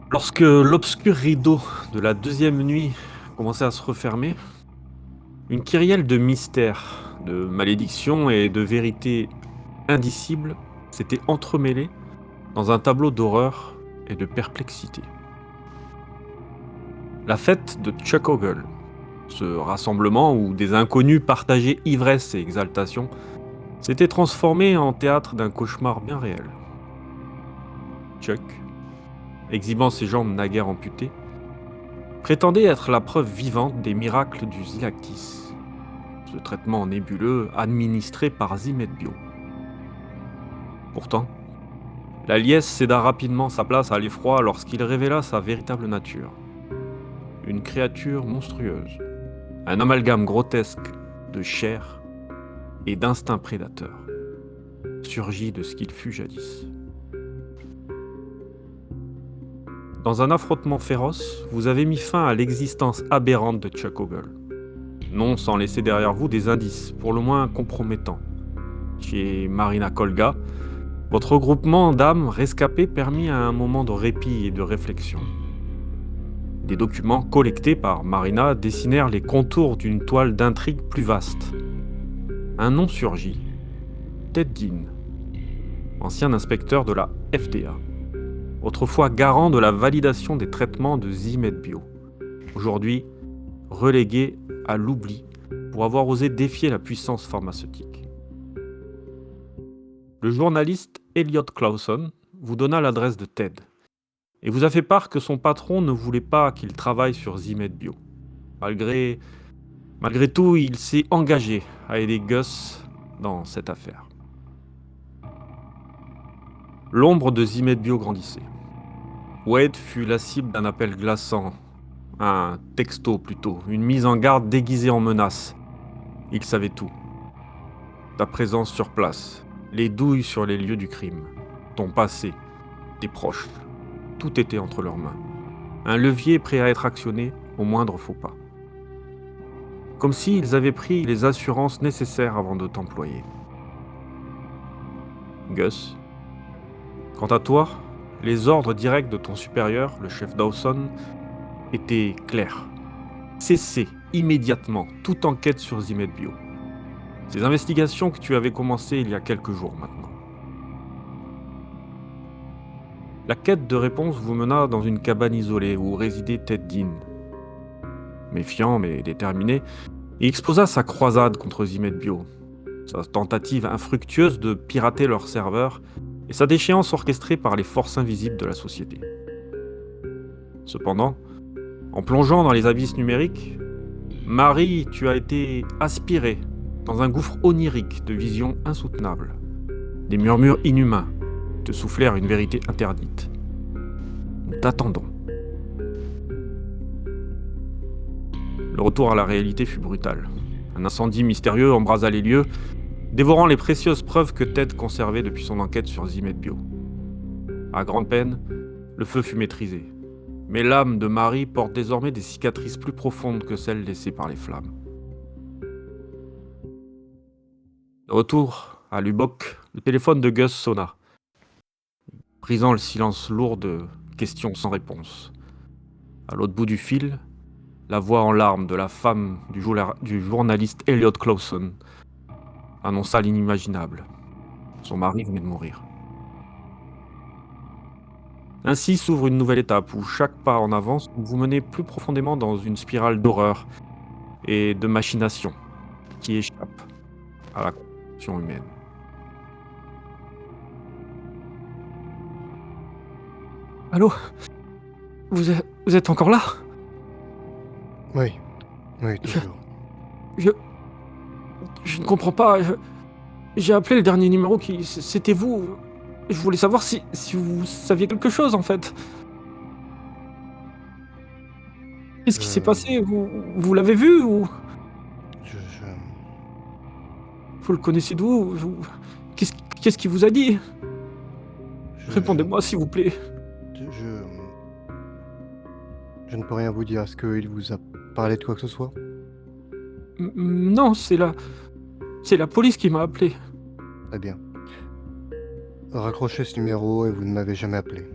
Lorsque l'obscur rideau de la deuxième nuit commençait à se refermer, une kyrielle de mystères, de malédictions et de vérités indicibles s'était entremêlée dans un tableau d'horreur et de perplexité. La fête de Chuck Ogle, ce rassemblement où des inconnus partageaient ivresse et exaltation, s'était transformé en théâtre d'un cauchemar bien réel. Chuck, exhibant ses jambes naguère amputées, prétendait être la preuve vivante des miracles du Zilactis, ce traitement nébuleux administré par Zimedbio. Pourtant, la liesse céda rapidement sa place à l'effroi lorsqu'il révéla sa véritable nature. Une créature monstrueuse, un amalgame grotesque de chair et d'instinct prédateur, surgit de ce qu'il fut jadis. Dans un affrontement féroce, vous avez mis fin à l'existence aberrante de Chuck Ogle. Non sans laisser derrière vous des indices, pour le moins compromettants. Chez Marina Kolga, votre regroupement d'âmes rescapées permit un moment de répit et de réflexion. Des documents collectés par Marina dessinèrent les contours d'une toile d'intrigue plus vaste. Un nom surgit. Ted Dean, ancien inspecteur de la FDA. Autrefois garant de la validation des traitements de Zimedbio, aujourd'hui relégué à l'oubli pour avoir osé défier la puissance pharmaceutique. Le journaliste Elliot Clauson vous donna l'adresse de Ted et vous a fait part que son patron ne voulait pas qu'il travaille sur Zimedbio. Malgré tout, il s'est engagé à aider Gus dans cette affaire. L'ombre de Zimedbio grandissait. Wade fut la cible d'un appel glaçant, un texto plutôt, une mise en garde déguisée en menace. Il savait tout. Ta présence sur place, les douilles sur les lieux du crime, ton passé, tes proches, tout était entre leurs mains. Un levier prêt à être actionné au moindre faux pas. Comme s'ils avaient pris les assurances nécessaires avant de t'employer. Gus, quant à toi, les ordres directs de ton supérieur, le chef Dawson, étaient clairs. Cessez immédiatement toute enquête sur Zimedbio. Ces investigations que tu avais commencées il y a quelques jours maintenant. La quête de réponse vous mena dans une cabane isolée où résidait Ted Dean. Méfiant mais déterminé, il exposa sa croisade contre Zimedbio, sa tentative infructueuse de pirater leur serveur et sa déchéance orchestrée par les forces invisibles de la société. Cependant, en plongeant dans les abysses numériques, Marie, tu as été aspirée dans un gouffre onirique de visions insoutenables. Des murmures inhumains te soufflèrent une vérité interdite. Nous t'attendons. Le retour à la réalité fut brutal. Un incendie mystérieux embrasa les lieux, dévorant les précieuses preuves que Ted conservait depuis son enquête sur Zimedbio. À grande peine, le feu fut maîtrisé. Mais l'âme de Marie porte désormais des cicatrices plus profondes que celles laissées par les flammes. De retour à Lubbock, le téléphone de Gus sonna, brisant le silence lourd de questions sans réponse. À l'autre bout du fil, la voix en larmes de la femme du journaliste Elliot Clausen annonça l'inimaginable. Son mari venait de mourir. Ainsi s'ouvre une nouvelle étape où chaque pas en avance vous menez plus profondément dans une spirale d'horreur et de machination qui échappe à la compréhension humaine. Allô? Vous êtes encore là? Oui, oui, Je, toujours. je, je ne comprends pas. J'ai appelé le dernier numéro c'était vous. Je voulais savoir si vous saviez quelque chose en fait. Qu'est-ce qui s'est Je, passé? Vous l'avez vu ou je, je, vous le connaissez d'où? Qu'est-ce qu'est-ce qu'il vous a dit? je, je, Répondez-moi s'il vous plaît. je, je ne peux rien vous dire. Est-ce qu'il vous a parlé de quoi que ce soit? Non, c'est la police qui m'a appelé. Très bien. Raccrochez ce numéro et vous ne m'avez jamais appelé.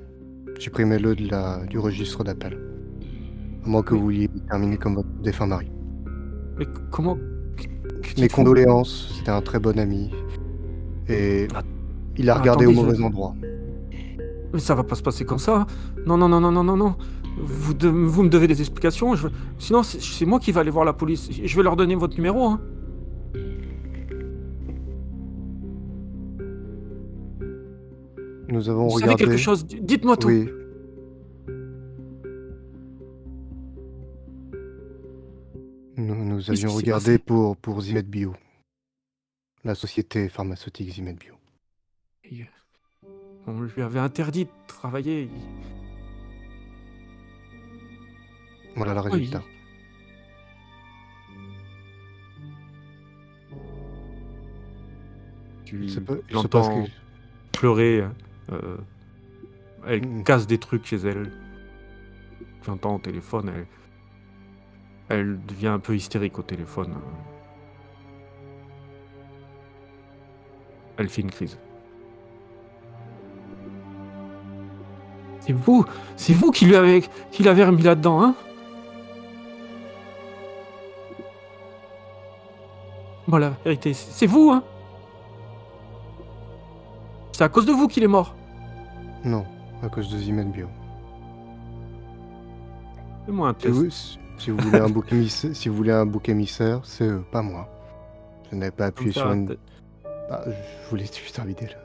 Supprimez-le du registre d'appel. À moins que Mais, vous vouliez terminer comme votre défunt mari. mais comment que Mes dites-vous? condoléances, c'était un très bon ami. Et Ah, il a regardé au attendez, mauvais endroit. mais ça va pas se passer comme ça. Non, non, non, non, non, non, non. Vous me devez des explications. Sinon, c'est moi qui vais aller voir la police. Je vais leur donner votre numéro. Hein. Nous avons Vous savez quelque regardé. chose? Dites-moi tout. Oui, nous Qu'est-ce avions qui s'est regardé passé? pour Zimed Bio, la société pharmaceutique Zimed Bio. Et, on lui avait interdit de travailler. Voilà le Pourquoi résultat. tu Il se passe quelque l'entends pleurer. euh, Elle chose. casse des trucs chez elle. Tu entends au téléphone. Elle devient un peu hystérique au téléphone. Elle fait une crise. C'est vous, c'est vous qui l'avez remis là-dedans, hein? Bon, la vérité, c'est vous, hein? C'est à cause de vous qu'il est mort. Non, à cause de Zimed Bio. Fais-moi un Si vous, test. si vous voulez un bouc émissaire, si vous voulez un bouc émissaire, c'est eux, pas moi. Je n'avais pas Tu vas me appuyé faire sur un une. test. Ah, je voulais juste terminer là.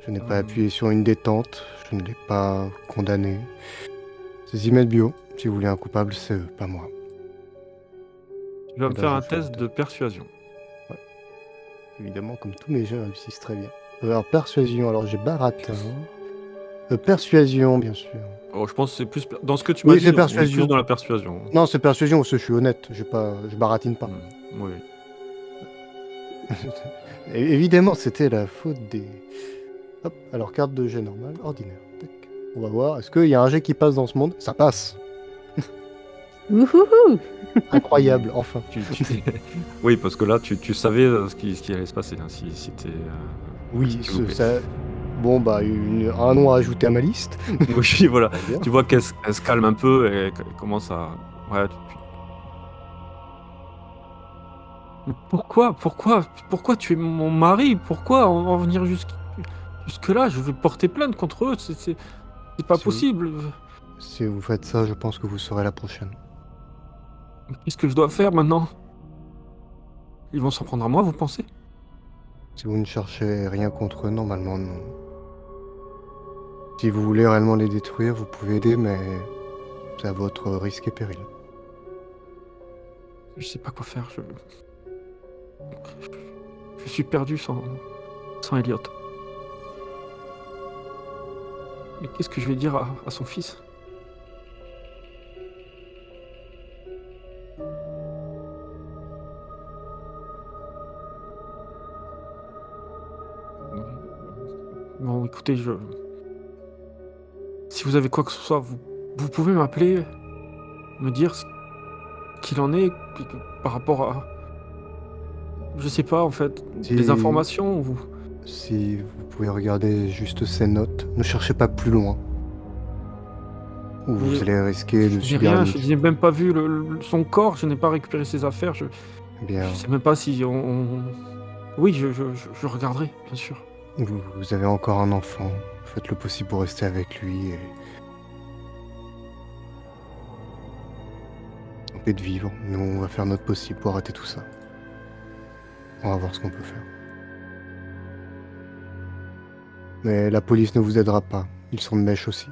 Je n'ai pas Hum, appuyé sur une détente. Je ne l'ai pas condamné. C'est Zimed Bio. Si vous voulez un coupable, c'est eux, pas moi. Tu vas Et me là, faire je un vous fais un test test. de persuasion. Ouais. Évidemment, comme tous mes jeux réussissent très bien. Alors, persuasion, alors j'ai baratin. Persuasion, bien sûr. Oh, je pense que c'est plus... Dans ce que tu m'as Oui, dit, c'est on est plus persuasion. dans la persuasion. Non, c'est persuasion, parce que je suis honnête. Je baratine pas. Oui. Évidemment, c'était la faute des. Hop, alors carte de jet normale, ordinaire. Tac. On va voir, est-ce qu'il y a un jet qui passe dans ce monde? Ça passe. Wouhouhou! Incroyable, enfin. Oui, parce que là, tu savais ce qui allait se passer, hein, si t'es... Oui, s'il vous plaît. ça. Bon, bah, un nom à ajouter à ma liste. Oui, voilà. Très bien. Tu vois qu'elle se calme un peu et qu'elle commence à... Ouais, Mais pourquoi tu es mon mari? Pourquoi en venir jusque-là? Je vais porter plainte contre eux, c'est pas Si vous, possible. si vous faites ça, je pense que vous serez la prochaine. Qu'est-ce que je dois faire maintenant? Ils vont s'en prendre à moi, vous pensez? Si vous ne cherchez rien contre eux, normalement, non. Si vous voulez réellement les détruire, vous pouvez aider, mais c'est à votre risque et péril. Je sais pas quoi faire, je suis perdu sans Elliot. Mais qu'est-ce que je vais dire à son fils? Bon, écoutez, si vous avez quoi que ce soit, vous Vous pouvez m'appeler, me dire ce qu'il en est par rapport à... Je sais pas, en fait, des Si, informations ou... si vous pouvez regarder juste ces notes, ne cherchez pas plus loin, ou Mais vous allez risquer de je n'ai subir la rien, même je n'ai chose. même pas vu son corps, je n'ai pas récupéré ses affaires, Eh je bien, sais même pas si Oui, je regarderai, bien sûr. vous avez encore un enfant. Faites le possible pour rester avec lui et tenter de vivre. Nous, on va faire notre possible pour arrêter tout ça. On va voir ce qu'on peut faire. Mais la police ne vous aidera pas. Ils sont de mèche aussi.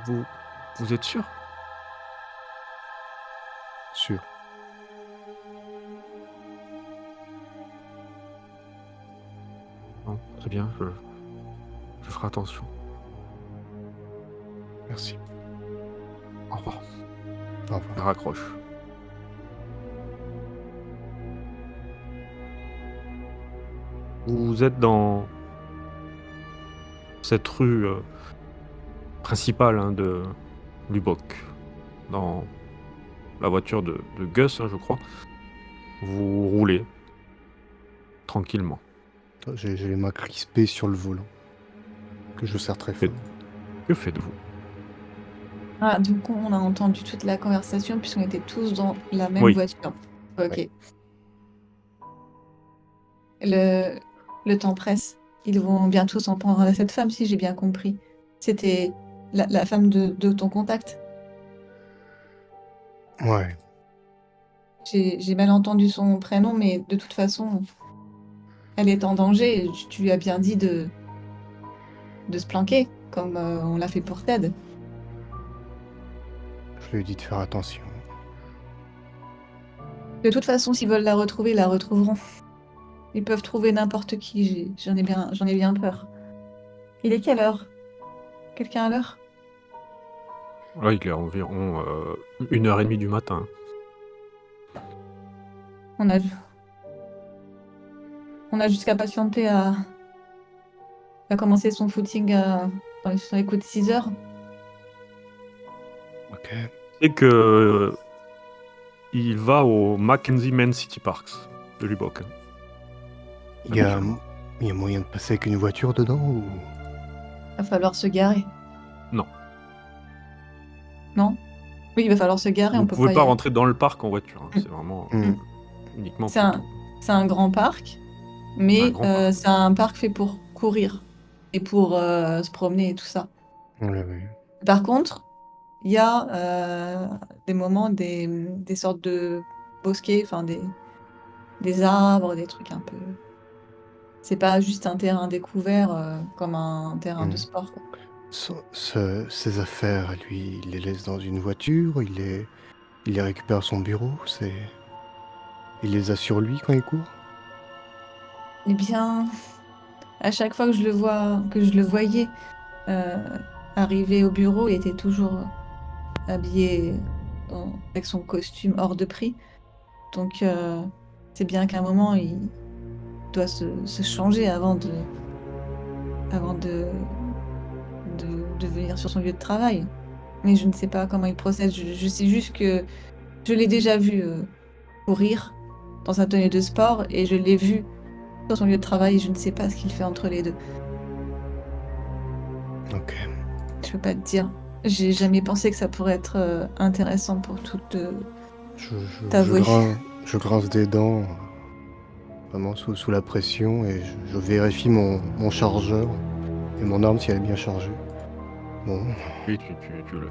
Vous, vous êtes sûr? Sûr. Non, très bien, je ferai attention. Merci. Au revoir. Au Je revoir. raccroche. Vous êtes dans cette rue principale hein, de Lubbock, dans la voiture de Gus, hein, je crois. Vous roulez tranquillement. J'ai les mains crispées sur le volant, que je serre très Et fort. que faites-vous? Ah, donc on a entendu toute la conversation puisqu'on était tous dans la même Oui, voiture. Ok. Ouais. Le, le temps presse. Ils vont bientôt s'en prendre à cette femme, si j'ai bien compris. C'était la femme de ton contact. Ouais. J'ai mal entendu son prénom, mais de toute façon, elle est en danger. Tu lui as bien dit de se planquer, comme on l'a fait pour Ted. Je lui ai dit de faire attention. De toute façon, s'ils veulent la retrouver, ils la retrouveront. Ils peuvent trouver n'importe qui. J'en ai bien peur. Il est quelle heure? Quelqu'un à l'heure? là il est environ 1h30 du matin. On a, on a jusqu'à patienter à commencer son footing sur les coups de 6 heures. Ok. Et que il va au Mackenzie Men City Parks de Lubbock, hein, Il y a, habituellement. il y a moyen de passer avec une voiture dedans ou... Il va falloir se garer. Non, Non? Oui, il va falloir se garer, vous on peut pouvez pas y pas aller. rentrer dans le parc en voiture, hein, Mm. c'est vraiment Hmm. uniquement C'est piéton. un grand parc, C'est un mais grand parc. c'est un parc fait pour courir et pour se promener et tout ça. Ouais, ouais. Par contre, il y a des moments, des sortes de bosquets, enfin des arbres, des trucs un peu. C'est pas juste un terrain découvert comme un terrain de Hmm. sport, quoi. Ses affaires, lui, il les laisse dans une voiture, il les récupère à son bureau, il les a sur lui quand il court. Eh bien, à chaque fois que je le voyais euh, arriver au bureau, il était toujours habillé avec son costume hors de prix. Donc, c'est bien qu'à un moment, il doit se changer avant de venir sur son lieu de travail. Mais je ne sais pas comment il procède. Je sais juste que je l'ai déjà vu courir dans sa tenue de sport et je l'ai vu sur son lieu de travail et je ne sais pas ce qu'il fait entre les deux. Ok. Je peux pas te dire. J'ai jamais pensé que ça pourrait être intéressant pour Je t'avouer. je grince des dents, vraiment sous la pression, et je vérifie mon chargeur et mon arme si elle est bien chargée. Bon, Oui,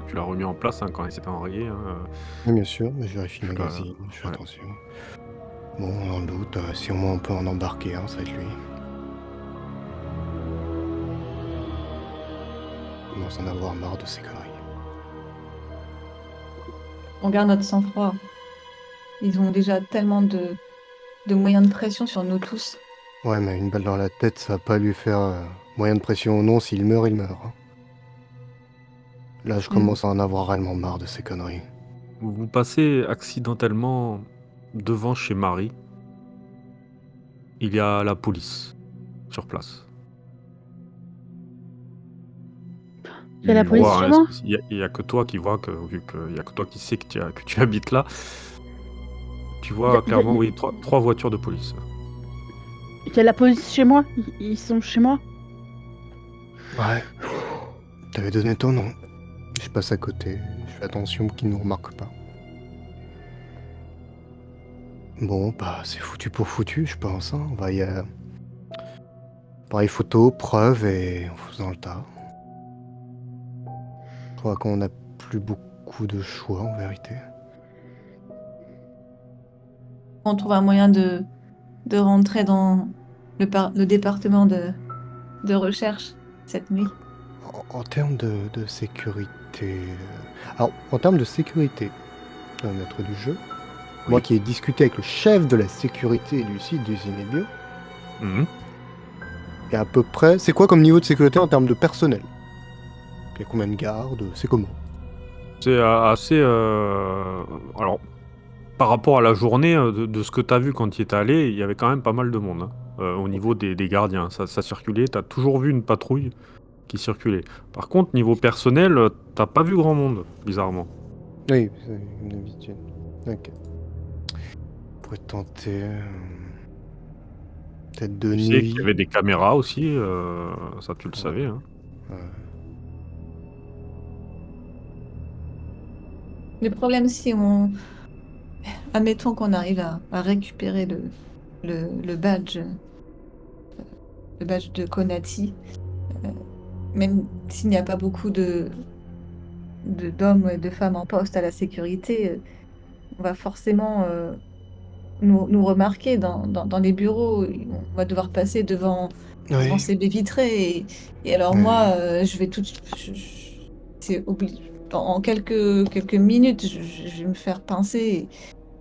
tu l'as remis en place hein, quand il s'était enrayé. Hein, oui, bien sûr, mais je vérifie le tu l'as- magazine, je fais ouais. attention. Bon, dans le doute, si au moins on peut en embarquer un, ça va être lui. Il commence à en avoir marre de ces conneries. On garde notre sang-froid. Ils ont déjà tellement de moyens de pression sur nous tous. Ouais, mais une balle dans la tête, ça va pas lui faire moyen de pression ou non. S'il meurt, il meurt, hein. Là, je Mm. commence à en avoir réellement marre de ces conneries. Vous passez accidentellement devant chez Marie. Il y a la police sur place. Il y a la Tu police vois, chez hein, moi? il y a que toi qui vois que, vu qu'il y a que toi qui sais que tu habites là, tu Il y a, vois il y a- clairement, oui, trois voitures de police. il y a la police chez moi? Ils sont chez moi? Ouais, t'avais donné ton nom. Je passe à côté, je fais attention qu'ils nous remarquent pas. Bon, bah, c'est foutu pour foutu, je pense. Hein. On va y aller. Pareil, photo, preuve et en faisant le tas. Je crois qu'on n'a plus beaucoup de choix en vérité. On trouve un moyen de rentrer dans le département de recherche cette nuit. En termes de sécurité. Alors, en termes de sécurité, le maître du jeu, moi Oui. qui ai discuté avec le chef de la sécurité du site d'usine et bio, Mhm. et à peu près. C'est quoi comme niveau de sécurité en termes de personnel? Il y a combien de gardes? C'est comment? C'est assez. Alors, par rapport à la journée, de ce que tu as vu quand tu y étais allé, il y avait quand même pas mal de monde, hein, au niveau des gardiens. Ça circulait, tu as toujours vu une patrouille qui circulait. Par contre, niveau personnel, t'as pas vu grand monde, bizarrement. Oui, c'est une habitude. Ok. On pourrait tenter. Peut-être de Tu sais nuit. qu'il y avait des caméras aussi, ça tu le savais, hein. Ouais. Le problème, si on... Admettons qu'on arrive à récupérer le badge, le badge de Konati, euh, même s'il n'y a pas beaucoup d'hommes et de femmes en poste à la sécurité, on va forcément nous remarquer dans les bureaux. On va devoir passer devant Oui. ces baies vitrées. Et alors Oui. moi, je vais tout... c'est obligé. En quelques minutes, je vais me faire pincer.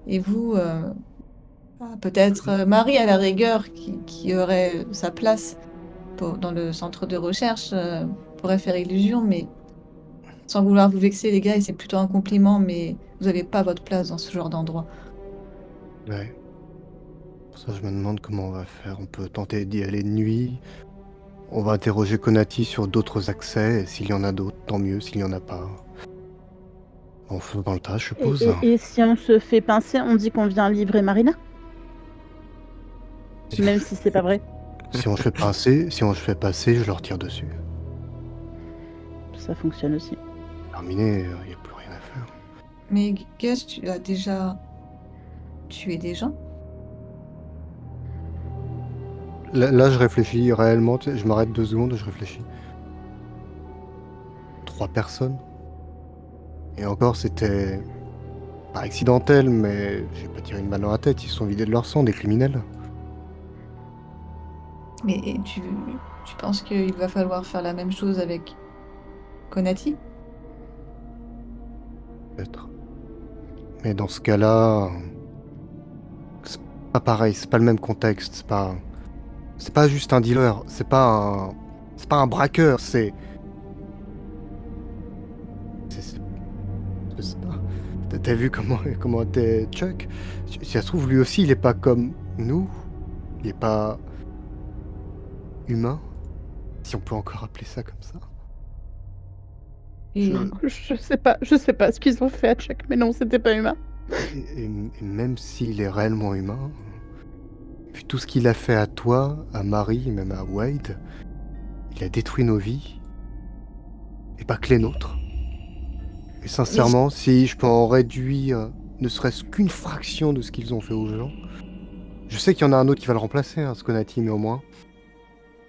Et vous, peut-être Marie à la rigueur, qui aurait sa place dans le centre de recherche, pourrait faire illusion, mais sans vouloir vous vexer, les gars, et c'est plutôt un compliment, mais vous n'avez pas votre place dans ce genre d'endroit. Ouais. Pour ça, je me demande comment on va faire. On peut tenter d'y aller de nuit. On va interroger Konati sur d'autres accès. Et s'il y en a d'autres, tant mieux. S'il n'y en a pas, on fait dans le tas, je suppose. Et si on se fait pincer, on dit qu'on vient livrer Marina? Même si c'est pas vrai. Si on se fait passer, je leur tire dessus. Ça fonctionne aussi. Terminé, il n'y a plus rien à faire. Mais Gus, tu as déjà tué des gens? Là, je réfléchis réellement. Tu sais, je m'arrête 2 secondes et je réfléchis. 3 personnes. Et encore, c'était pas accidentel, mais j'ai pas tiré une balle dans la tête. Ils se sont vidés de leur sang, des criminels. Mais tu penses qu'il va falloir faire la même chose avec Konati? Peut-être. Mais dans ce cas-là, c'est pas pareil. C'est pas le même contexte. C'est pas juste un dealer. C'est pas un braqueur. Je sais pas. T'as vu comment était Chuck? Si ça se trouve, lui aussi, il est pas comme nous. Il est pas humain. Si on peut encore appeler ça comme ça. Et Je sais pas ce qu'ils ont fait à Chuck, mais non, c'était pas humain. Et même s'il est réellement humain, vu tout ce qu'il a fait à toi, à Marie, même à Wade, il a détruit nos vies. Et pas que les nôtres. Et sincèrement, si je peux en réduire ne serait-ce qu'une fraction de ce qu'ils ont fait aux gens, je sais qu'il y en a un autre qui va le remplacer, hein, Sconati, mais au moins.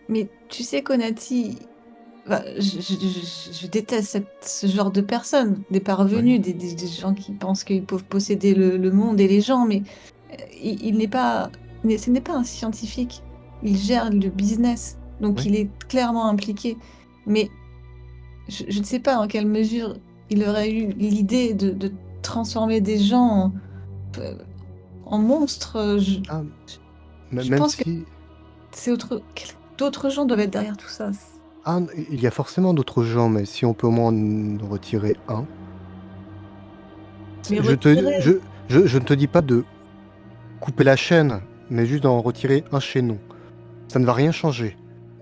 Mais tu sais, Konati, bah, je déteste ce genre de personnes, des parvenus, des gens qui pensent qu'ils peuvent posséder le monde et les gens, mais il n'est pas, ce n'est pas un scientifique. Il gère le business, donc Oui. il est clairement impliqué. Mais je ne sais pas en quelle mesure il aurait eu l'idée de transformer des gens en monstres. Ah, Je même pense que si... d'autres gens doivent être derrière tout ça. Ah, il y a forcément d'autres gens, mais si on peut au moins en retirer un. Mais Je ne te dis pas de couper la chaîne, mais juste d'en retirer un chaînon. Ça ne va rien changer.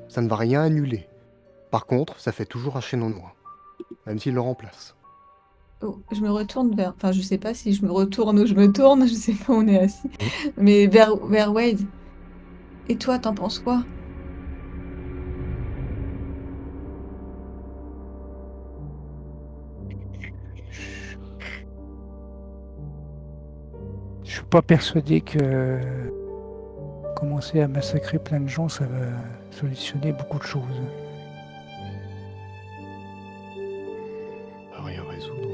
Ça ne va rien annuler. Par contre, ça fait toujours un chaînon de moins. Même s'il le remplace. Oh, je me retourne vers... Enfin, je sais pas si je me retourne ou je me tourne, je sais pas où on est assis. Mhm. Mais vers Wade. Et toi, t'en penses quoi? Je suis pas persuadé que commencer à massacrer plein de gens, ça va solutionner beaucoup de choses. Ça va rien résoudre.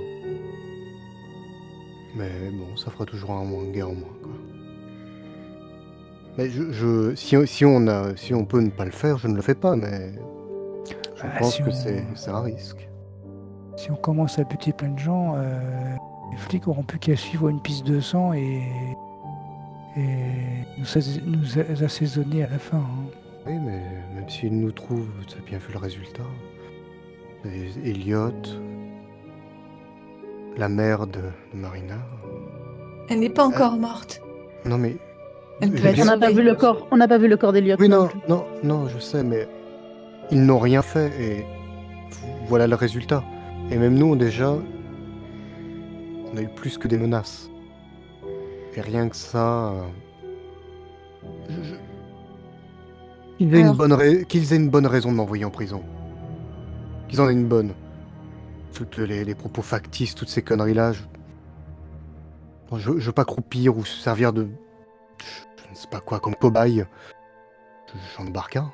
Mais bon, ça fera toujours une guerre en moins, quoi. Mais si on peut ne pas le faire, je ne le fais pas, mais je Bah, pense si que on- c'est un risque. Si on commence à buter plein de gens, les flics auront plus qu'à suivre une piste de sang et nous assaisonner à la fin. Hein. Oui, mais même s'ils nous trouvent, tu as bien vu le résultat. Et Elliot, la mère de Marina. Elle n'est pas encore morte. Non mais Elle peut j'ai être bien- On n'a pas vu le corps. On n'a pas vu le corps d'Eliott. Oui, non non, plus. non, je sais, mais ils n'ont rien fait et voilà le résultat. Et même nous, déjà, on a eu plus que des menaces. Et rien que ça, qu'ils aient Alors- qu'ils aient une bonne raison de m'envoyer en prison. Qu'ils en aient une bonne. Toutes les propos factices, toutes ces conneries-là, je veux pas croupir ou servir de... Je ne sais pas quoi, comme cobaye. J'en embarque un,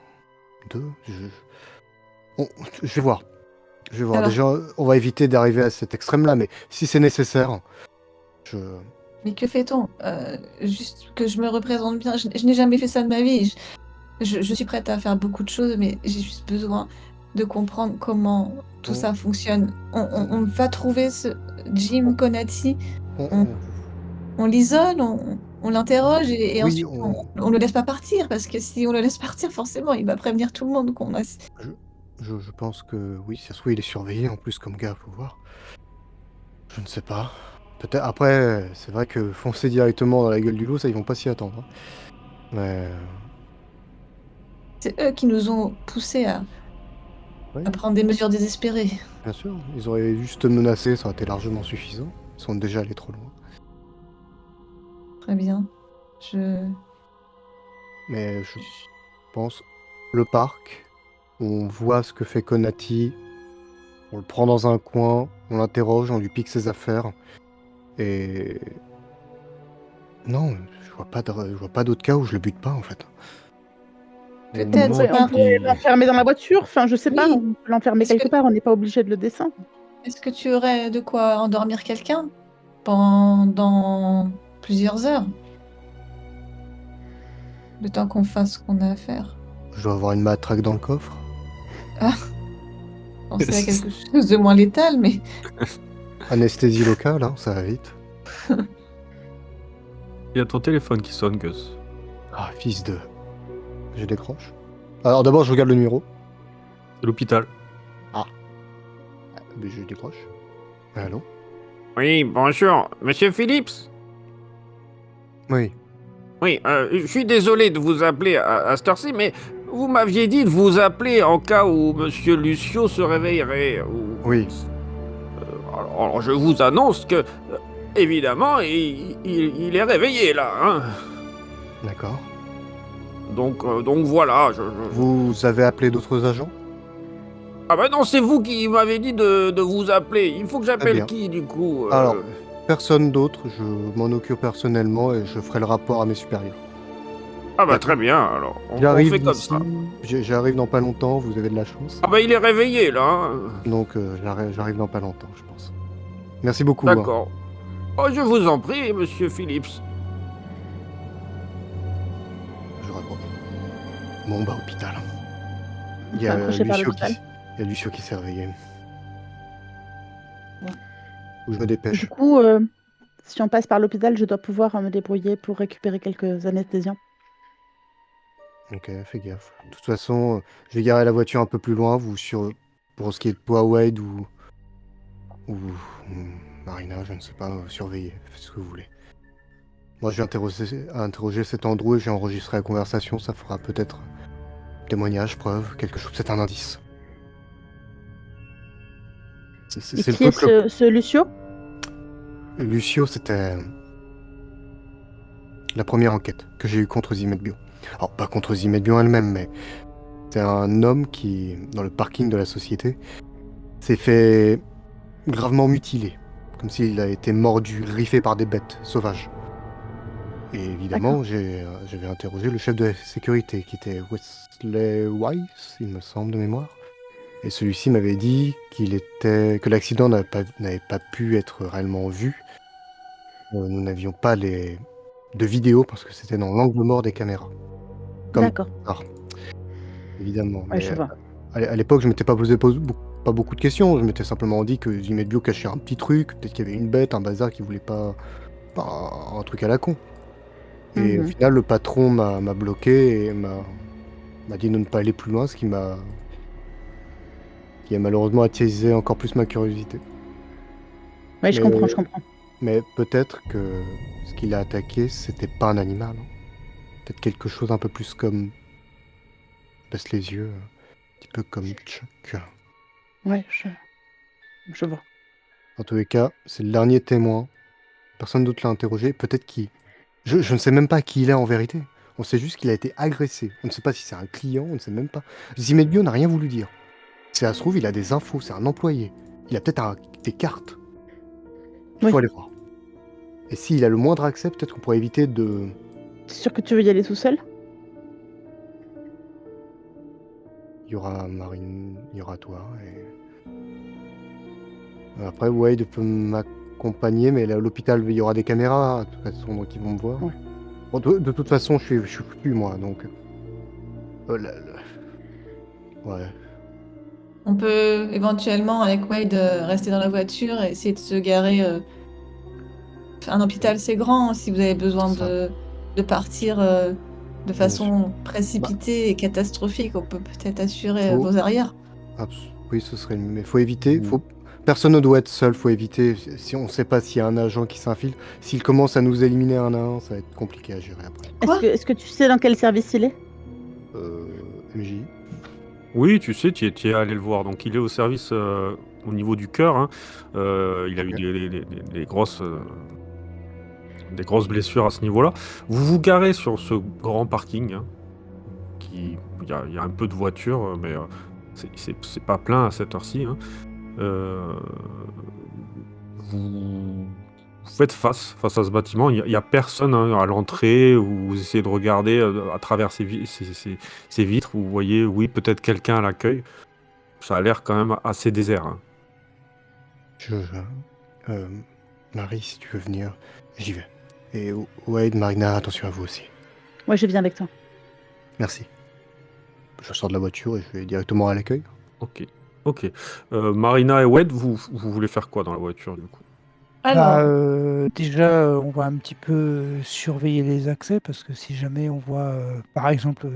deux, je vais voir. Je vais voir. Alors- Déjà, on va éviter d'arriver à cet extrême-là, mais si c'est nécessaire, je... Mais que fait-on? Juste que je me représente bien. Je n'ai jamais fait ça de ma vie. Je suis prête à faire beaucoup de choses, mais j'ai juste besoin de comprendre comment tout On- ça fonctionne. On va trouver ce Jim Konati, on- on l'isole, on l'interroge et Oui, ensuite on le laisse pas partir, parce que si on le laisse partir, forcément, il va prévenir tout le monde qu'on a... je pense que oui, ça se trouve, il est surveillé en plus comme gars, faut voir. Je ne sais pas. Peut-être. Après, c'est vrai que foncer directement dans la gueule du loup, ça, ils vont pas s'y attendre. Hein. Mais. C'est eux qui nous ont poussés Oui, à prendre des mesures désespérées. bien sûr. Ils auraient juste menacé, ça aurait été largement suffisant. Ils sont déjà allés trop loin. Très bien. Mais je pense. Le parc, on voit ce que fait Konati. On le prend dans un coin, on l'interroge, on lui pique ses affaires. Et. Non, je vois pas d'autre cas où je le bute pas en fait. Au Peut-être, moment c'est On pas... qui- pourrait l'enfermer dans la voiture. Enfin, je sais pas. Oui. On peut l'enfermer Est-ce quelque que- part. On n'est pas obligé de le descendre. Est-ce que tu aurais de quoi endormir quelqu'un pendant plusieurs heures? Le temps qu'on fasse ce qu'on a à faire. Je dois avoir une matraque dans le coffre. Penser à quelque chose de moins létal, mais Anesthésie locale, hein, ça va vite. Il y a ton téléphone qui sonne, Gus. Ah, fils de. Je décroche. Alors d'abord, je regarde le numéro. C'est l'hôpital. Mais je décroche. Allô? Oui, bonjour, Monsieur Phillips. Oui. Oui, je suis désolé de vous appeler à cette heure-ci, mais vous m'aviez dit de vous appeler en cas où Monsieur Lucio se réveillerait. Oui. Alors, je vous annonce que, évidemment, il est réveillé là. Hein. D'accord. Donc voilà. Vous avez appelé d'autres agents? Ah bah non, c'est vous qui m'avez dit de vous appeler. Il faut que bien. j'appelle qui du coup Alors, personne d'autre. Je m'en occupe personnellement et je ferai le rapport à mes supérieurs. Ah bah très bien, alors on J'arrive fait comme d'ici. ça. J'arrive dans pas longtemps. Vous avez de la chance. Ah bah il est réveillé là. Hein. Donc j'arrive dans pas longtemps, je pense. Merci beaucoup. Hein. D'accord. Oh, je vous en prie, Monsieur Phillips. Je réponds. Bon bah hôpital. Il y a Accroché par Lucio l'hôpital. il y a Lucio qui s'est réveillé. Ouais. Ou je me dépêche. Du coup, si on passe par l'hôpital, je dois pouvoir me débrouiller pour récupérer quelques anesthésiens. Ok, fais gaffe. De toute façon, je vais garer la voiture un peu plus loin, pour ce qui est de toi, Wade, ou Marina, je ne sais pas, surveiller, faites ce que vous voulez. Moi, je vais interroger cet Andrew et j'ai enregistré la conversation, ça fera peut-être témoignage, preuve, quelque chose. C'est un indice. C'est Et c'est le qui est truc le... ce Lucio? Lucio, c'était la première enquête que j'ai eue contre Zimet Bio. Alors, pas contre Zimet Bio elle-même, mais c'est un homme qui, dans le parking de la société, s'est fait gravement mutilé, comme s'il a été mordu, griffé par des bêtes sauvages. Et évidemment, j'avais interrogé le chef de la sécurité, qui était Wesley Weiss, il me semble, de mémoire. Et celui-ci m'avait dit que l'accident n'avait pas pu être réellement vu. Nous n'avions pas de vidéo parce que c'était dans l'angle mort des caméras. Comme D'accord. par hasard, évidemment. Ouais, Mais je vois. à l'époque, je m'étais pas posé pas beaucoup de questions. Je m'étais simplement dit que Zimet Bio cachait un petit truc, peut-être qu'il y avait une bête, un bazar qui voulait pas un truc à la con. Et au Mhm. final, le patron m'a bloqué et m'a dit de ne pas aller plus loin, ce qui a malheureusement attisé encore plus ma curiosité. Ouais, je Mais, comprends, je comprends. mais peut-être que ce qu'il a attaqué, c'était pas un animal, hein. Peut-être quelque chose un peu plus comme... Baisse les yeux, un petit peu comme Chuck. Ouais, je vois. En tous les cas, c'est le dernier témoin. Personne d'autre l'a interrogé. Peut-être qui. Je ne sais même pas qui il est en vérité. On sait juste qu'il a été agressé. On ne sait pas si c'est un client, on ne sait même pas. Zimet Bio n'a rien voulu dire. Si ça se trouve, il a des infos, c'est un employé. Il a peut-être des cartes. Il faut Oui. aller voir. Et s'il a le moindre accès, peut-être qu'on pourrait éviter de... T'es sûr que tu veux y aller tout seul? Il y aura Marine, il y aura toi. Et... Après, Wade peut m'accompagner, mais là, à l'hôpital, il y aura des caméras, de toute façon, donc ils vont me voir. Ouais. Bon, de toute façon, je suis foutu, moi, donc... Ouais. On peut éventuellement, avec Wade, rester dans la voiture et essayer de se garer. Un hôpital, c'est grand. Si vous avez besoin C'est ça. de partir de Bien sûr. façon précipitée et catastrophique, on peut peut-être assurer Faut... vos arrières. Oui, ce serait le mieux. Mais faut éviter. Vous- Personne ne doit être seul. Faut éviter. Si on ne sait pas s'il y a un agent qui s'infiltre, s'il commence à nous éliminer un à un, ça va être compliqué à gérer après. Quoi? Est-ce que tu sais dans quel service il est? MJ. Oui, tu sais, tu es allé le voir. Donc, il est au service au niveau du cœur, hein. Il a eu Ok. des grosses blessures à ce niveau-là. Vous vous garez sur ce grand parking, hein, il y a un peu de voitures, mais c'est pas plein à cette heure-ci, hein. Euh, vous faites face à ce bâtiment. Il y a personne, hein, à l'entrée. Où vous essayez de regarder à travers ces vitres. Vous voyez, oui, peut-être quelqu'un à l'accueil. Ça a l'air quand même assez désert, hein. Marie, si tu veux venir, j'y vais. Et Wade, Marina, attention à vous aussi. Ouais, je viens avec toi. Merci. Je sors de la voiture et je vais directement à l'accueil. Ok. Ok. Marina et Wade, vous voulez faire quoi dans la voiture, du coup? Bah, Alors, déjà, on va un petit peu surveiller les accès parce que si jamais on voit, par exemple,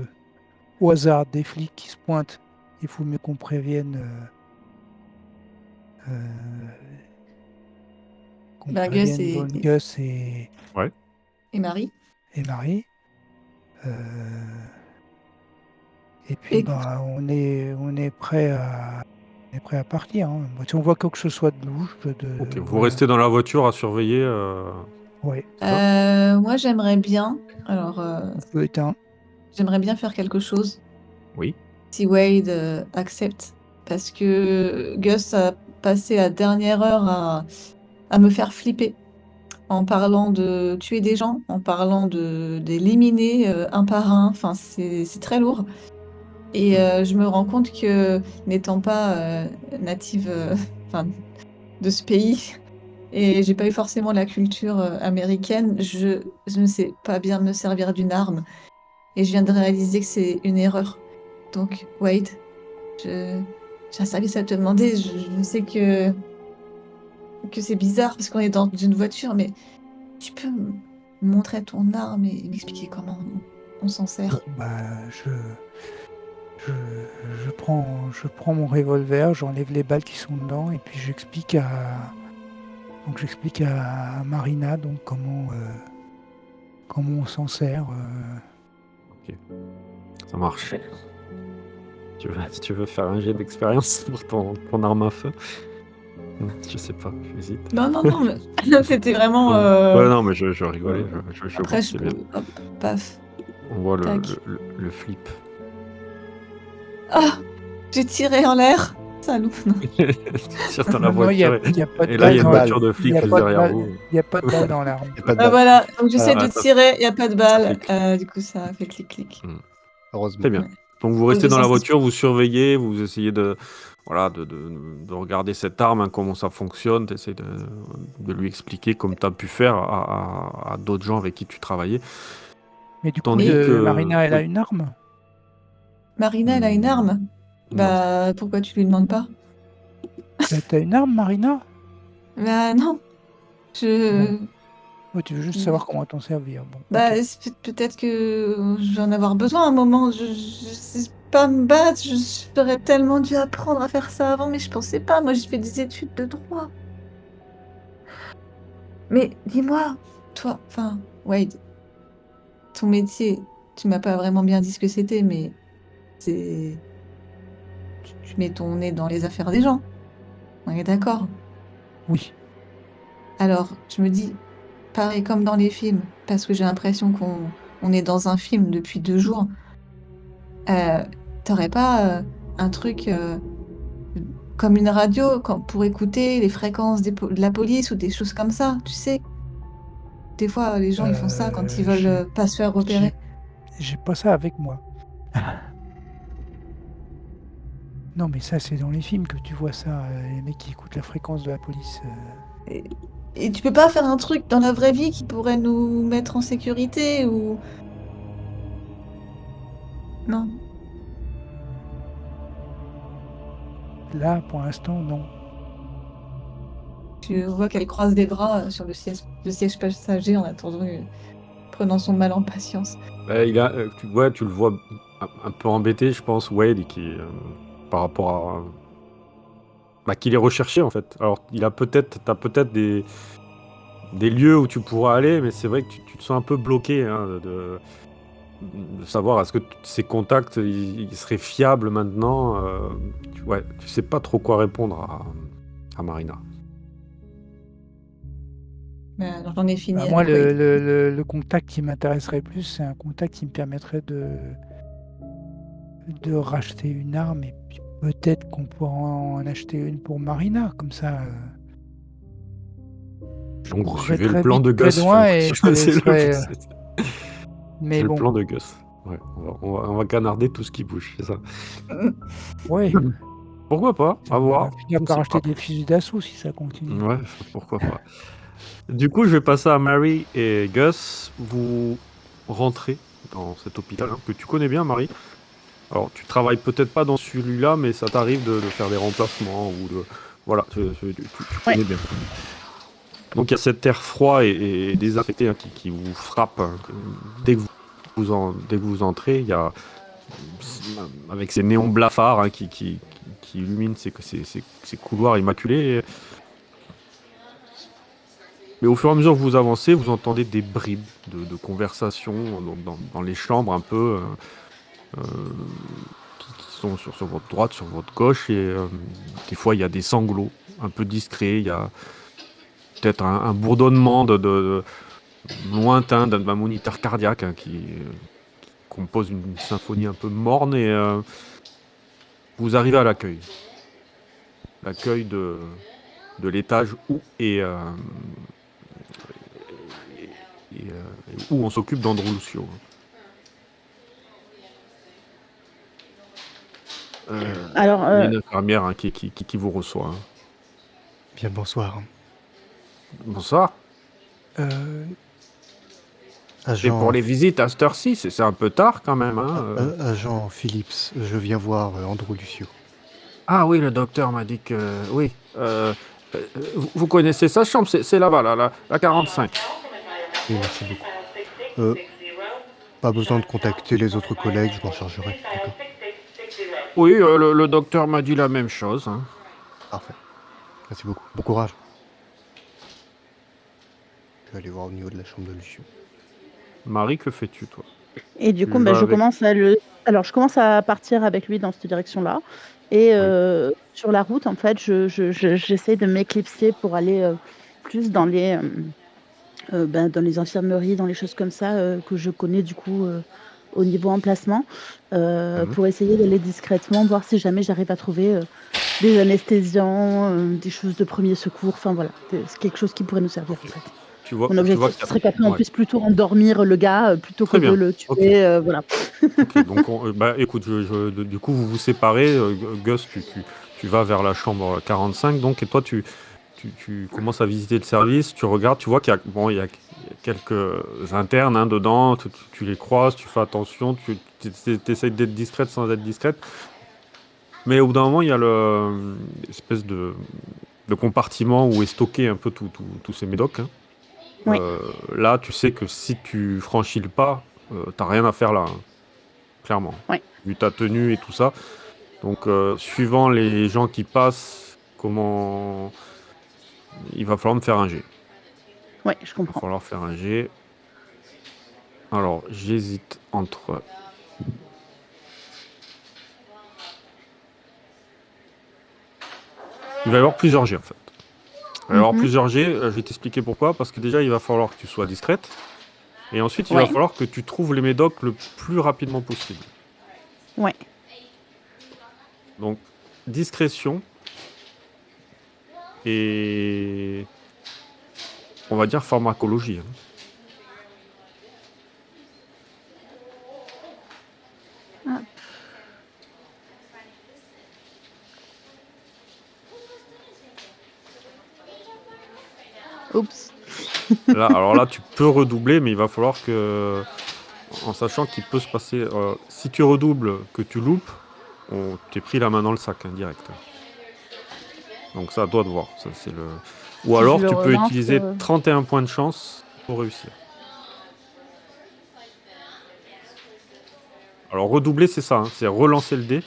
au hasard des flics qui se pointent, il faut mieux qu'on prévienne, euh, Gus Von Gus Ouais. et Marie. et Marie. Euh, et puis, Écoute, bah, on est prêt à partir, hein. Moi, si on voit quelque chose soit de louche, Ok. Vous voilà. restez dans la voiture à surveiller. Ouais, Ça moi j'aimerais bien. Alors, feu éteint. j'aimerais bien faire quelque chose Oui. si Wade accepte, parce que Gus a passé la dernière heure à me faire flipper en parlant de tuer des gens, en parlant d'éliminer un par un. Enfin, c'est très lourd. Et je me rends compte que n'étant pas native enfin, de ce pays, et j'ai pas eu forcément la culture américaine, je ne sais pas bien me servir d'une arme. Et je viens de réaliser que c'est une erreur. Donc, Wade, j'ai un service à te demander. Je sais que c'est bizarre parce qu'on est dans une voiture, mais tu peux me montrer ton arme et m'expliquer comment on s'en sert. Bah, je, je prends mon revolver, j'enlève les balles qui sont dedans et puis j'explique à Marina donc comment on s'en sert. Ça marche. Tu veux faire un jet d'expérience pour ton arme à feu? Je sais pas, j'hésite. Non, mais c'était vraiment. Ouais, non, mais je rigolais, je vois Après, que je c'est peux. bien. Hop, paf. On voit Tac. le flip. Ah! J'ai tiré en l'air! Salaud! Non. Tu tires dans la Non, il n'y a, voiture y a pas de et là, il y a balle une dans balle. voiture de il flic y a juste pas de derrière balle. vous. Il y a pas de balle dans l'arme. Y a pas de Ah balle, voilà, donc j'essaie Ah, de ça- tirer, il n'y a pas de ça fait balle. clic. Du coup, ça fait clic-clic. heureusement. Très bien. Ouais. Donc vous Donc, restez j'ai dans la censé- voiture, vous surveillez, vous essayez de regarder cette arme, hein, comment ça fonctionne, tu essaies de lui expliquer comme tu as pu faire à d'autres gens avec qui tu travaillais. Mais du coup, Tandis que... Marina, elle a oui. une arme? Marina, elle a une arme? Non. Bah, pourquoi tu lui demandes pas? T'as une arme, Marina? Bah, non. Je. Oh, tu veux juste savoir comment t'en servir. Bon, Bah, ok. peut-être que je vais en avoir besoin à un moment. Je sais pas me battre. J'aurais tellement dû apprendre à faire ça avant, mais je pensais pas. Moi, j'ai fait des études de droit. Mais dis-moi, toi, enfin, Wade, ton métier, tu m'as pas vraiment bien dit ce que c'était, mais c'est. Tu mets ton nez dans les affaires des gens. On est d'accord? Oui. Alors, je me dis, pareil comme dans les films, parce que j'ai l'impression qu'on est dans un film depuis 2 jours. Euh, T'aurais pas un truc comme une radio pour écouter les fréquences de la police ou des choses comme ça, tu sais? Des fois, les gens, ils font ça quand ils veulent J'ai pas se faire repérer. j'ai pas ça avec moi. Non, mais ça, c'est dans les films que tu vois ça. Les mecs qui écoutent la fréquence de la police. Et tu peux pas faire un truc dans la vraie vie qui pourrait nous mettre en sécurité ou... Non. Là, pour l'instant, non. Tu vois qu'elle croise les bras sur le siège passager en attendant, prenant son mal en patience. Tu le vois un peu embêté, je pense, Wade, par rapport à... qu'il est recherché, en fait. Alors, t'as peut-être des lieux où tu pourras aller, mais c'est vrai que tu te sens un peu bloqué, hein, de savoir est-ce que ces contacts ils seraient fiables maintenant. Tu sais pas trop quoi répondre à Marina. Mais alors, j'en ai fini Moi, avec Wade. le contact qui m'intéresserait plus, c'est un contact qui me permettrait de racheter une arme et puis peut-être qu'on pourra en acheter une pour Marina. Comme ça, je Donc vous courrais suivez le très plan vite, de très Gus, j'ai loin et l'impression. je te laisserai. Mais C'est le bon, plan de Gus. Ouais, on va canarder tout ce qui bouge, c'est ça. ouais, Pourquoi pas? À on voir. va finir Je ne par sais acheter pas. des fusils d'assaut si ça continue. Ouais, pourquoi pas. Du coup, je vais passer à Mary et Gus. Vous rentrez dans cet hôpital, hein, que tu connais bien, Marie. Alors, tu travailles peut-être pas dans celui-là, mais ça t'arrive de faire des remplacements ou de... Voilà, tu Ouais. connais bien. Donc, il y a cet air froid et désaffecté, hein, qui vous frappe, hein, dès que dès que vous entrez. Il y a, avec ces néons blafards, hein, qui illuminent ces couloirs immaculés. Mais au fur et à mesure que vous avancez, vous entendez des bribes de conversations dans les chambres un peu, qui sont sur votre droite, sur votre gauche. Et des fois, il y a des sanglots un peu discrets. Il y a peut-être un bourdonnement de lointain d'un moniteur cardiaque, hein, qui compose une symphonie un peu morne. Et vous arrivez à l'accueil. L'accueil de l'étage où on s'occupe d'Andrew Lucio. Alors, Il y a une infirmière, hein, qui vous reçoit, hein. Bien, bonsoir. Bonsoir. Euh, Et Agent, pour les visites à cette heure-ci, c'est un peu tard quand même, hein. Agent Phillips, je viens voir Andrew Lucio. Ah oui, le docteur m'a dit que... Oui. Vous connaissez sa chambre, c'est là-bas, la 45. Oui, merci beaucoup. Pas besoin de contacter les autres collègues, je m'en chargerai. D'accord. Oui, le docteur m'a dit la même chose, hein. Parfait. Merci beaucoup. Bon courage. Je vais aller voir au niveau de la chambre de Lucio. Marie, que fais-tu, toi? et du Tu coup, vas je avec... commence à le Alors, je commence à partir avec lui dans cette direction-là. Et sur la route, en fait, j'essaie de m'éclipser pour aller plus dans dans les infirmeries, dans les choses comme ça que je connais du coup au niveau emplacement, Mhm. pour essayer d'aller discrètement, voir si jamais j'arrive à trouver des anesthésiants, des choses de premier secours. Enfin voilà, c'est quelque chose qui pourrait nous servir en Ok. fait. Tu vois, Mon tu vois objectif, qu'il ce y serait qu'après a... on Ouais. puisse plutôt endormir le gars plutôt que Très de bien. le Ok. tuer. Voilà. Ok. Donc, bah, écoute, du coup, vous vous séparez. Gus, tu vas vers la chambre 45. Donc, et toi, tu commences à visiter le service. Tu regardes, tu vois qu'il y a, bon, il y a quelques internes dedans. Tu les croises, tu fais attention. Tu essayes d'être discrète sans être discrète. Mais au bout d'un moment, il y a espèce de compartiment où est stocké un peu tous ces médocs, hein. Oui. Là, tu sais que si tu franchis le pas, t'as rien à faire là, hein, clairement. Ouais. Vu ta tenue et tout ça. Donc, suivant les gens qui passent, comment... Il va falloir me faire un jet. Ouais, je Il va comprends. falloir faire un jet. Alors, j'hésite entre... Il va y avoir plusieurs jets, en fait. Il va y avoir Mhm. plusieurs jets. Je vais t'expliquer pourquoi. Parce que déjà, il va falloir que tu sois discrète. Et ensuite, il va Ouais. falloir que tu trouves les médocs le plus rapidement possible. Ouais. Donc, discrétion et... On va dire pharmacologie, hein. Hop. Oups. Là, alors là, tu peux redoubler, mais il va falloir que... En sachant qu'il peut se passer... si tu redoubles, que tu loupes, on t'es pris la main dans le sac, hein, direct. Donc ça, à toi de voir. Ça, c'est le... Ou Si je alors, le tu peux relance. utiliser 31 points de chance pour réussir. Alors, redoubler, c'est ça, hein, c'est relancer le dé.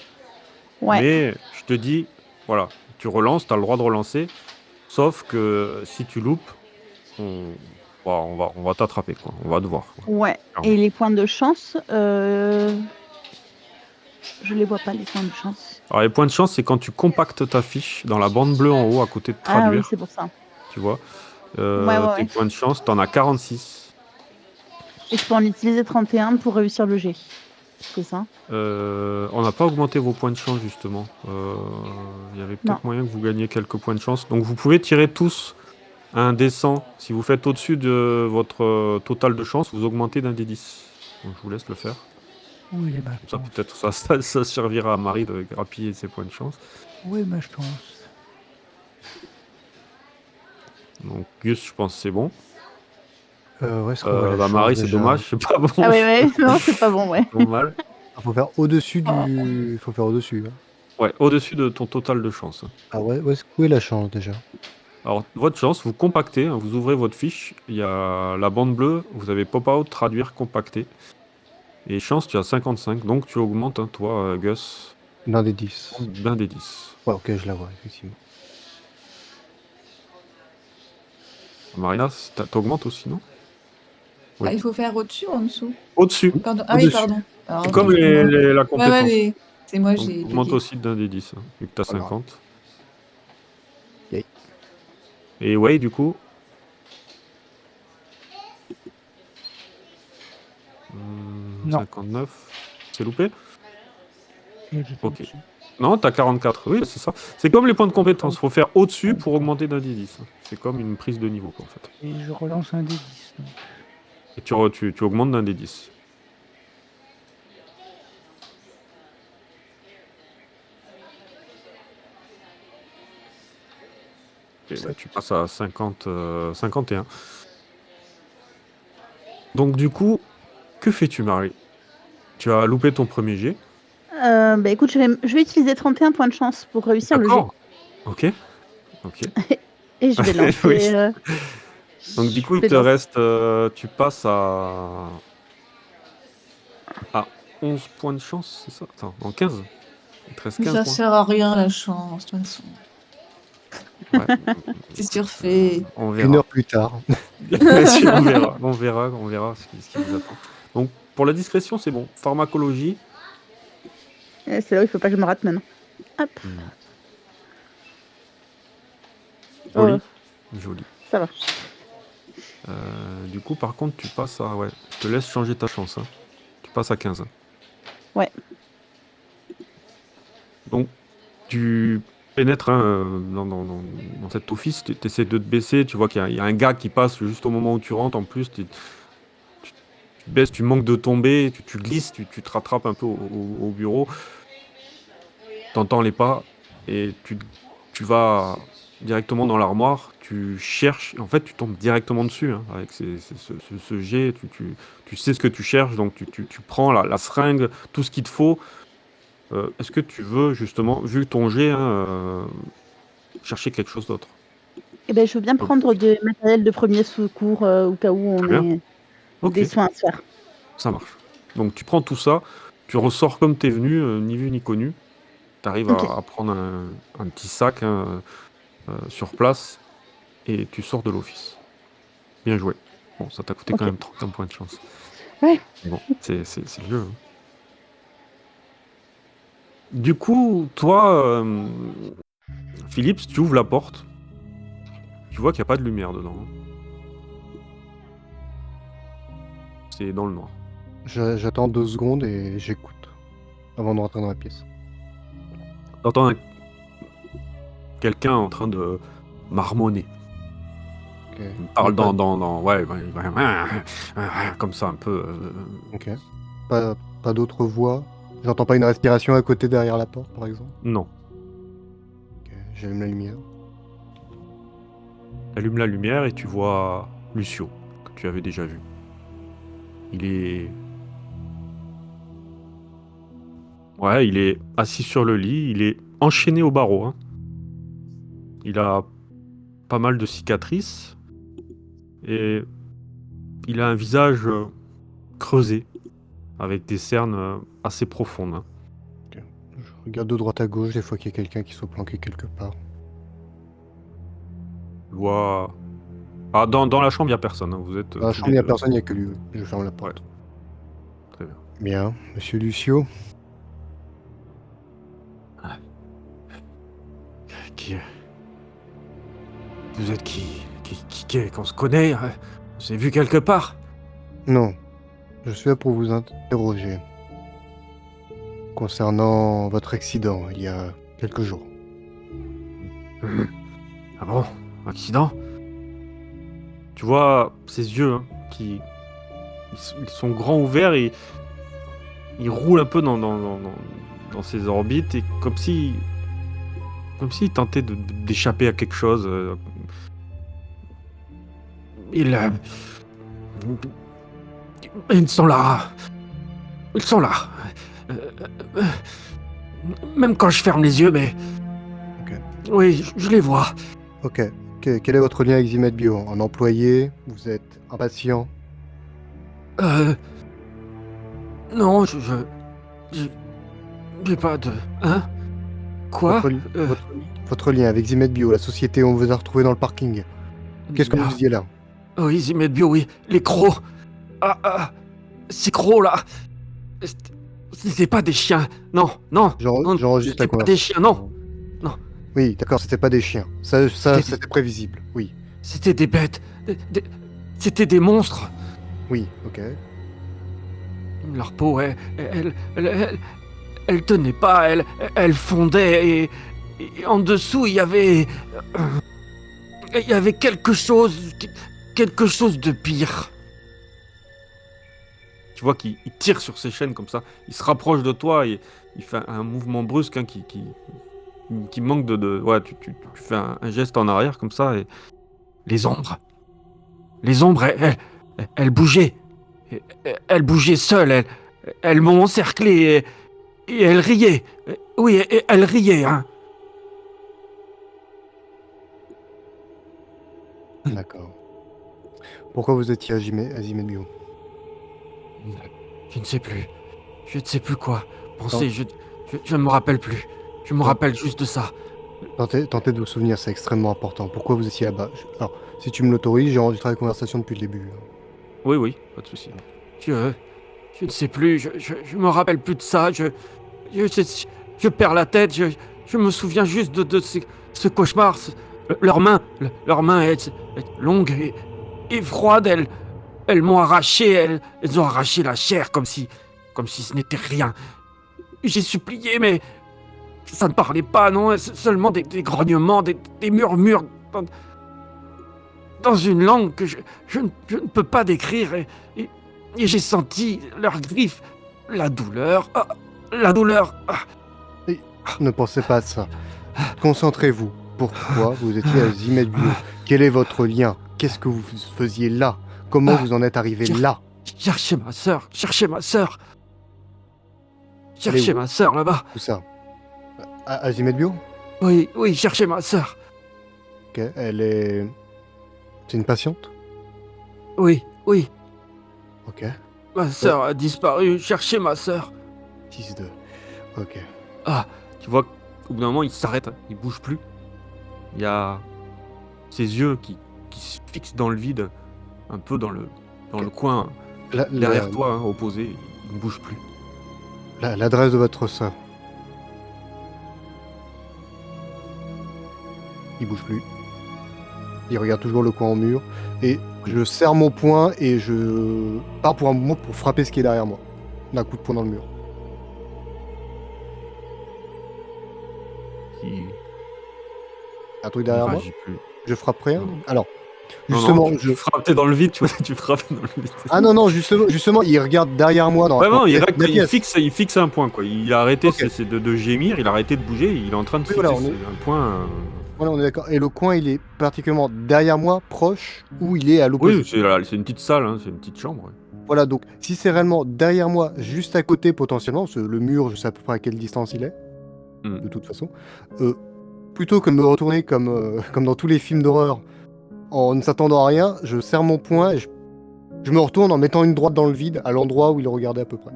Ouais. Mais je te dis, voilà, tu relances, tu as le droit de relancer. Sauf que si tu loupes, on va t'attraper, quoi. On va te voir, quoi. Ouais. Clairement. Et les points de chance, je les vois pas, les points de chance. Alors, les points de chance, c'est quand tu compactes ta fiche dans la bande bleue en haut, à côté de Ah oui, traduire, c'est pour ça. tu vois. Ouais. Tes points de chance, t'en as 46. Et je peux en utiliser 31 pour réussir le jet. C'est ça? On n'a pas augmenté vos points de chance, justement. Il y avait Non. peut-être moyen que vous gagniez quelques points de chance. Donc, vous pouvez tirer tous un dé 100. Si vous faites au-dessus de votre total de chance, vous augmentez d'un dé 10. Donc, je vous laisse le faire. Oui, ma Ça, chance. peut-être, ça servira à Marie de grappiller ses points de chance. Oui, ma chance. Donc, Gus, je pense que c'est bon. Est-ce qu'on voit la Bah, chance Marie, c'est déjà dommage, c'est pas bon. Ah ouais. Non, c'est pas bon, ouais. Normal. Faut faire au-dessus du... Faut faire au-dessus, hein. Ouais, au-dessus de ton total de chance. Ah ouais, où est la chance déjà? Alors, votre chance, vous compactez, hein, vous ouvrez votre fiche, il y a la bande bleue, vous avez pop-out, traduire, compacter. Et chance, tu as 55, donc tu augmentes, hein, toi, Gus, D'un des 10. d'un des 10. Ouais, ok, je la vois, effectivement. Marina, t'augmentes aussi, non? Oui. Ah, il faut faire au-dessus ou en dessous? Au-dessus, Pardon. Ah oui, Au-dessus. pardon. Alors, c'est comme attends, moi- la Ouais, compétence. mais c'est moi, Donc, j'ai augmente bégayé. aussi d'un des 10, hein, vu que t'as Pas grave. 50. Yay. Et ouais, du coup... Non. 59. C'est loupé? Et j'ai fait Ok. au-dessus. Non, t'as 44. Oui, c'est ça. C'est comme les points de compétence. Faut faire au-dessus pour augmenter d'un des 10. C'est comme une prise de niveau, quoi, en fait. Et je relance un des 10. Donc. Et tu augmentes d'un des 10. Et ouais, tu passes à 51. Donc du coup, que fais-tu, Marie? Tu as loupé ton premier jet. Bah écoute, je vais utiliser 31 points de chance pour réussir le jet. D'accord. Ok. Et je vais lancer. Oui. Donc du coup, il te reste... tu passes à 11 points de chance, c'est ça? Attends, en 15. Il te reste 15 Ça points. sert à rien la chance, de toute façon. Ouais. C'est surfait. On Une verra. heure plus tard. on verra ce qui vous attend. Donc pour la discrétion, c'est bon. Pharmacologie, Et c'est là où il faut pas que je me rate maintenant. Hop, Joli, oh, joli. ça va. Du coup, par contre, tu passes à... Ouais, je te laisse changer ta chance. Hein. Tu passes à 15. Ouais. Donc, tu pénètres hein, dans cet office, tu essaies de te baisser, tu vois qu'il y a un gars qui passe juste au moment où tu rentres. En plus, tu te baisses, tu manques de tomber, tu glisses, tu te rattrapes un peu au bureau. T'entends les pas et tu vas directement dans l'armoire, tu cherches, et en fait tu tombes directement dessus hein, avec ce jet, tu sais ce que tu cherches, donc tu prends la seringue, tout ce qu'il te faut. Est-ce que tu veux justement, vu ton jet, hein, chercher quelque chose d'autre? Eh ben, je veux bien Donc, prendre du matériel de premier secours au cas où on très bien, ait ok, des soins à se faire. ça marche. Donc tu prends tout ça, tu ressors comme t'es venu, ni vu ni connu. Tu arrives Ok. à prendre un petit sac hein, sur place et tu sors de l'office. Bien joué. Bon, ça t'a coûté quand Ok. même 31 points de chance. Ouais. Mais bon, c'est le jeu. Hein. Du coup, toi, Philippe, tu ouvres la porte, tu vois qu'il n'y a pas de lumière dedans. Hein. C'est dans le noir. J'attends 2 secondes et j'écoute avant de rentrer dans la pièce. T'entends quelqu'un en train de marmonner. Ok. Il parle Pas, ouais, comme ça un peu. ok. Pas d'autres voix. J'entends pas une respiration à côté derrière la porte, par exemple. Non. Ok. J'allume la lumière. T'allumes la lumière et tu vois Lucio, que tu avais déjà vu. Il est... Ouais, il est assis sur le lit, il est enchaîné au barreau. Hein. Il a pas mal de cicatrices et il a un visage creusé avec des cernes assez profondes. Hein. Ok. Je regarde de droite à gauche, des fois qu'il y a quelqu'un qui soit planqué quelque part. Tu vois... Ah, dans la chambre, il n'y a personne. Hein. Vous êtes Dans la tous chambre, les il n'y a deux. personne, il n'y a que lui. Oui. Je ferme la Ouais, porte. très bien. Bien. Monsieur Lucio, Ah, Qui... Vous êtes qu'on se connaît hein. On s'est vu quelque part. non. Je suis là pour vous interroger concernant votre accident il y a quelques jours. Ah bon? Accident? Tu vois ses yeux hein, ils sont grands ouverts et ils roulent un peu dans ses orbites et comme s'il tentait d'échapper à quelque chose. Ils, euh, ils sont là. Ils sont là. Euh, euh, Même quand je ferme les yeux, mais... Ok. Oui, je les vois. Ok. Quel est votre lien avec Zimet Bio? Un employé? Vous êtes un patient? Non, j'ai pas de... Hein? Quoi? Votre lien avec Zimet Bio, la société où on vous a retrouvé dans le parking. Qu'est-ce que vous faisiez là? Oui, Zimet Bio, oui. Les crocs. Ces crocs là. C'était pas des chiens. Non. J'enregistre la C'était pas des conversation. chiens, non. Oui, d'accord, c'était pas des chiens. Ça c'était prévisible. Oui. C'était des bêtes. C'était des monstres. Oui, ok. Leur peau, elle tenait pas, elle fondait et en dessous il y avait quelque chose de pire. Tu vois qu'il tire sur ses chaînes comme ça, il se rapproche de toi et il fait un mouvement brusque hein, qui manque ouais, tu fais un geste en arrière comme ça et les ombres, elles bougeaient, elles bougeaient seules, elles m'ont encerclé et elles riaient. Oui, elles riaient, hein. D'accord. Pourquoi vous étiez à Zimet Bio? Je ne sais plus. Je ne sais plus quoi Non. penser. Je ne me rappelle plus. Je me rappelle juste de ça. Tentez de vous souvenir, c'est extrêmement important. Pourquoi vous étiez là-bas? Alors, si tu me l'autorises, j'ai enregistré la conversation depuis le début. Oui, pas de souci. Je ne sais plus. Je me rappelle plus de ça. je perds la tête, je me souviens juste de ce cauchemar. Leurs mains est longues et froides, elles m'ont arraché, elles ont arraché la chair comme si ce n'était rien. J'ai supplié, mais ça ne parlait pas, non, seulement des grognements, des murmures dans une langue que je ne peux pas décrire, et j'ai senti leurs griffes, la douleur. Ne pensez pas à ça. Concentrez-vous. Pourquoi vous étiez à Zimedbio? Quel est votre lien? Qu'est-ce que vous faisiez là? Comment vous en êtes arrivé là? Cherchez ma sœur. Elle est Cherchez où? ma sœur là-bas. Tout ça. À Zimedbio? Oui, cherchez ma sœur. Ok, elle est... C'est une patiente? Oui, Ok. ma sœur a disparu. Cherchez ma sœur. 6-2. Ok. Ah, tu vois qu'au bout d'un moment, il s'arrête, hein, il bouge plus. Il y a ses yeux qui se fixent dans le vide, un peu dans le coin derrière toi, hein, opposé. Il ne bouge plus. L'adresse de votre sœur. Il bouge plus. Il regarde toujours le coin au mur. Et je serre mon poing et je pars pour un moment pour frapper ce qui est derrière moi. D'un coup de poing dans le mur. Il Un truc derrière moi. réagit plus. Je frappe rien. Non. Alors, Non, justement, non, tu frappes, t'es dans le vide, tu vois, tu frappes dans le vide. Ah non, justement, il regarde derrière moi dans Vraiment, la il pièce. fixe un point, quoi. Il a arrêté Ok. de gémir, il a arrêté de bouger, il est en train de Oui, fixer voilà, on est- un point. Voilà, on est d'accord. Et le coin, il est particulièrement derrière moi, proche, où il est à l'opposé. Oui, c'est une petite salle, hein, c'est une petite chambre. Ouais. Voilà, donc si c'est réellement derrière moi, juste à côté potentiellement, parce que le mur, je sais à peu près à quelle distance il est, de toute façon, plutôt que de me retourner comme dans tous les films d'horreur, en ne s'attendant à rien, je serre mon poing et je me retourne en mettant une droite dans le vide, à l'endroit où il regardait à peu près.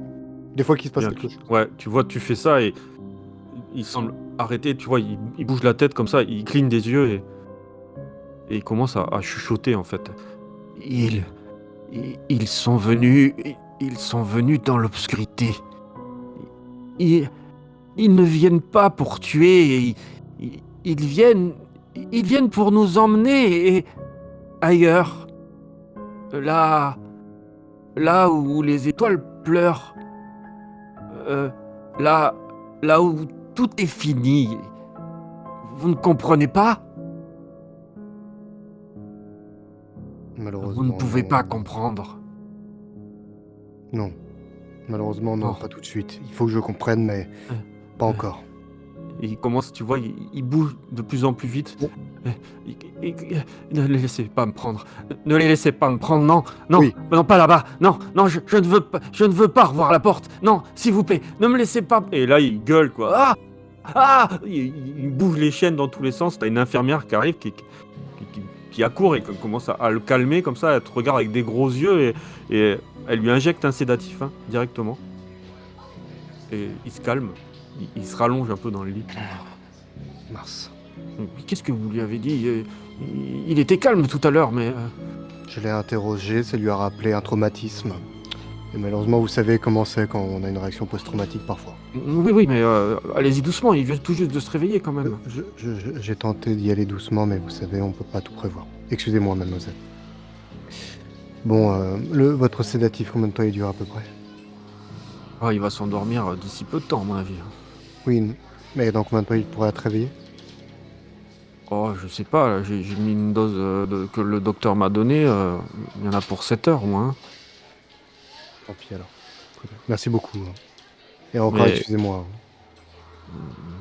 Des fois qu'il se passe Bien, quelque chose. Ouais, tu vois, tu fais ça et il semble arrêter, tu vois, il bouge la tête comme ça, il cligne des yeux et il commence à chuchoter en fait. Ils sont venus dans l'obscurité. Ils ne viennent pas pour tuer, ils viennent pour nous emmener ailleurs. Là où les étoiles pleurent. Là où tout est fini. Vous ne comprenez pas? Malheureusement. Vous ne pouvez non. pas comprendre. Non. Malheureusement, non, Oh. pas tout de suite. Il faut que je comprenne, mais pas encore. Et il commence, tu vois, il bouge de plus en plus vite. Bon. Ne les laissez pas me prendre. Ne les laissez pas me prendre, non, Oui. non, pas là-bas. Non, je ne veux pas revoir la porte. Non, s'il vous plaît, ne me laissez pas. Et là, il gueule, quoi. Il bouge les chaînes dans tous les sens. T'as une infirmière qui arrive, qui accourt et qui commence à le calmer comme ça. Elle te regarde avec des gros yeux et elle lui injecte un sédatif, hein, directement. Et il se calme. Il se rallonge un peu dans le lit. Mince. Qu'est-ce que vous lui avez dit? Il était calme tout à l'heure, mais... Je l'ai interrogé, ça lui a rappelé un traumatisme. Et malheureusement, vous savez comment c'est quand on a une réaction post-traumatique parfois. Oui, mais allez-y doucement, il vient tout juste de se réveiller quand même. J'ai tenté d'y aller doucement, mais vous savez, on peut pas tout prévoir. Excusez-moi, mademoiselle. Bon, votre sédatif, combien de temps il dure à peu près? Ah, il va s'endormir d'ici peu de temps, à mon avis. Oui, mais dans combien de temps il pourrait être réveillé? Oh, je sais pas, là, j'ai mis une dose que le docteur m'a donnée. Il y en a pour 7 heures au moins. Tant pis alors. Très bien. Merci beaucoup. Et encore, Mais- excusez-moi.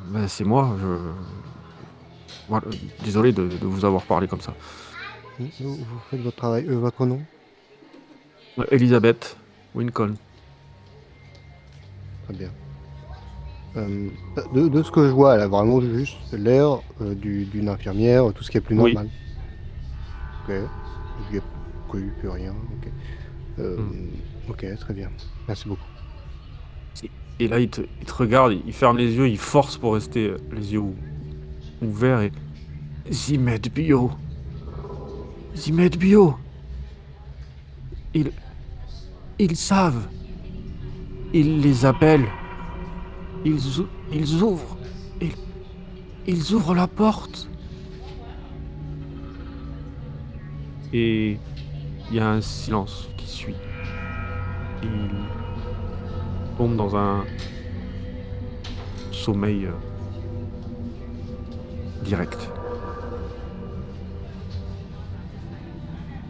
Ben, c'est moi, Voilà, désolé de vous avoir parlé comme ça. Vous faites votre travail. Votre nom? Elisabeth Wincon. Très bien. De ce que je vois, elle a vraiment juste l'air d'une infirmière, tout ce qui est plus Oui. normal. Ok. Je lui ai connu plus rien. Ok. Ok, très bien. Merci beaucoup. Et là, il te regarde, il ferme les yeux, il force pour rester les yeux ouverts et... Zimedbio. Ils savent. Ils les appellent. ils ouvrent. Ils ouvrent la porte. Et il y a un silence qui suit. Il tombe dans un sommeil direct.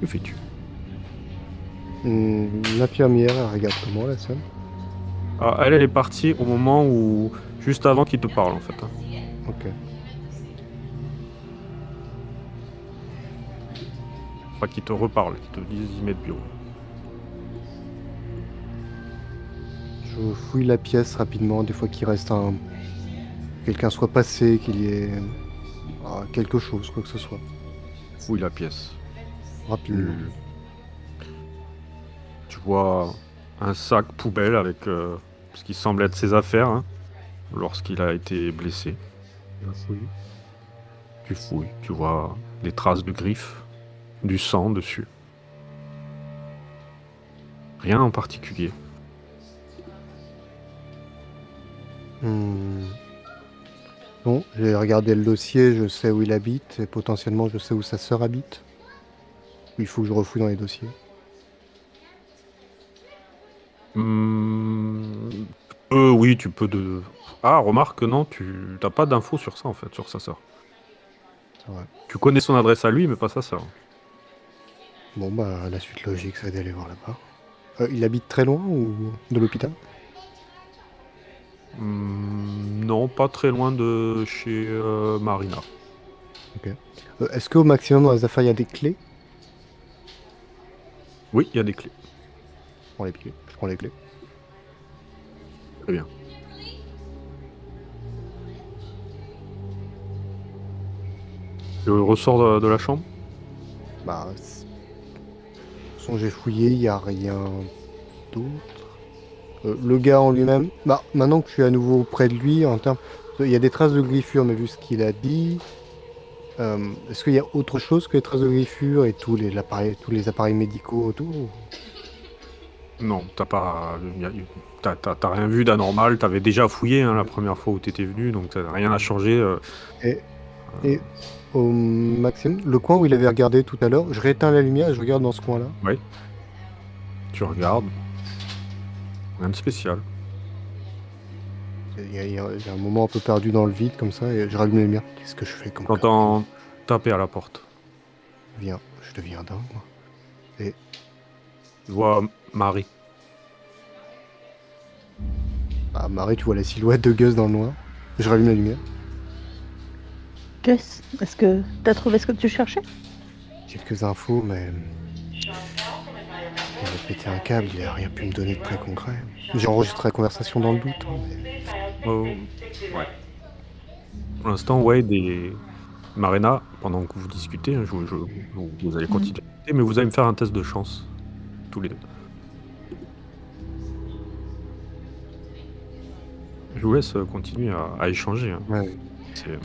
Que fais-tu? L'infirmière, elle regarde comment la scène? Ah, elle est partie au moment où... Juste avant qu'il te parle, en fait. Hein. Ok. Enfin, qu'il te reparle, qu'il te dise d'y mettre bureau. Je fouille la pièce rapidement, des fois qu'il reste un... quelqu'un soit passé, qu'il y ait quelque chose, quoi que ce soit. Fouille la pièce. Rapidement. Tu vois un sac poubelle avec ce qui semble être ses affaires hein, lorsqu'il a été blessé. Je fouille. Tu fouilles, tu vois des traces de griffes, du sang dessus. Rien en particulier. Bon, j'ai regardé le dossier, je sais où il habite, et potentiellement je sais où sa sœur habite. Il faut que je refouille dans les dossiers. Oui, tu peux de... Ah, remarque, non, tu n'as pas d'infos sur ça, en fait, sur sa sœur. C'est vrai. Tu connais son adresse à lui, mais pas sa sœur. Bon, bah, la suite logique, c'est d'aller voir là-bas. Il habite très loin ou de l'hôpital? Non, pas très loin de chez Marina. Ok. Est-ce qu'au maximum dans les affaires, il y a des clés? Oui, il y a des clés. Je prends les clés. Je prends les clés. Très bien. Je ressors de la chambre. Bah, de toute façon, j'ai fouillé, il n'y a rien d'autre. Le gars en lui-même, bah, maintenant que je suis à nouveau près de lui, en termes, il y a des traces de griffures, mais vu ce qu'il a dit, est-ce qu'il y a autre chose que les traces de griffures et tous les appareils médicaux autour? Non, t'as rien vu d'anormal. T'avais déjà fouillé hein, la première fois où t'étais venu, donc rien n'a changé. Et au maximum, le coin où il avait regardé tout à l'heure, je rééteins la lumière et je regarde dans ce coin-là. Ouais. Tu regardes. Rien de spécial. Il y a un moment un peu perdu dans le vide comme ça et je rallume la lumière. Qu'est-ce que je fais comme T'entends taper à la porte. Je deviens dingue, moi. Et Tu vois Marie. bah, Marie, tu vois la silhouette de Gus dans le noir. Je rallume la lumière. Gus, est-ce que t'as trouvé ce que tu cherchais? Quelques infos, mais il a pété un câble, il a rien pu me donner de très concret. J'ai enregistré la conversation dans le doute. Hein, mais... Ouais. Pour l'instant, Wade et Marina, pendant que vous discutez, hein, vous allez continuer, à discuter, mais vous allez me faire un test de chance. Tous les deux. Je vous laisse continuer à échanger. Hein. Ouais. C'est-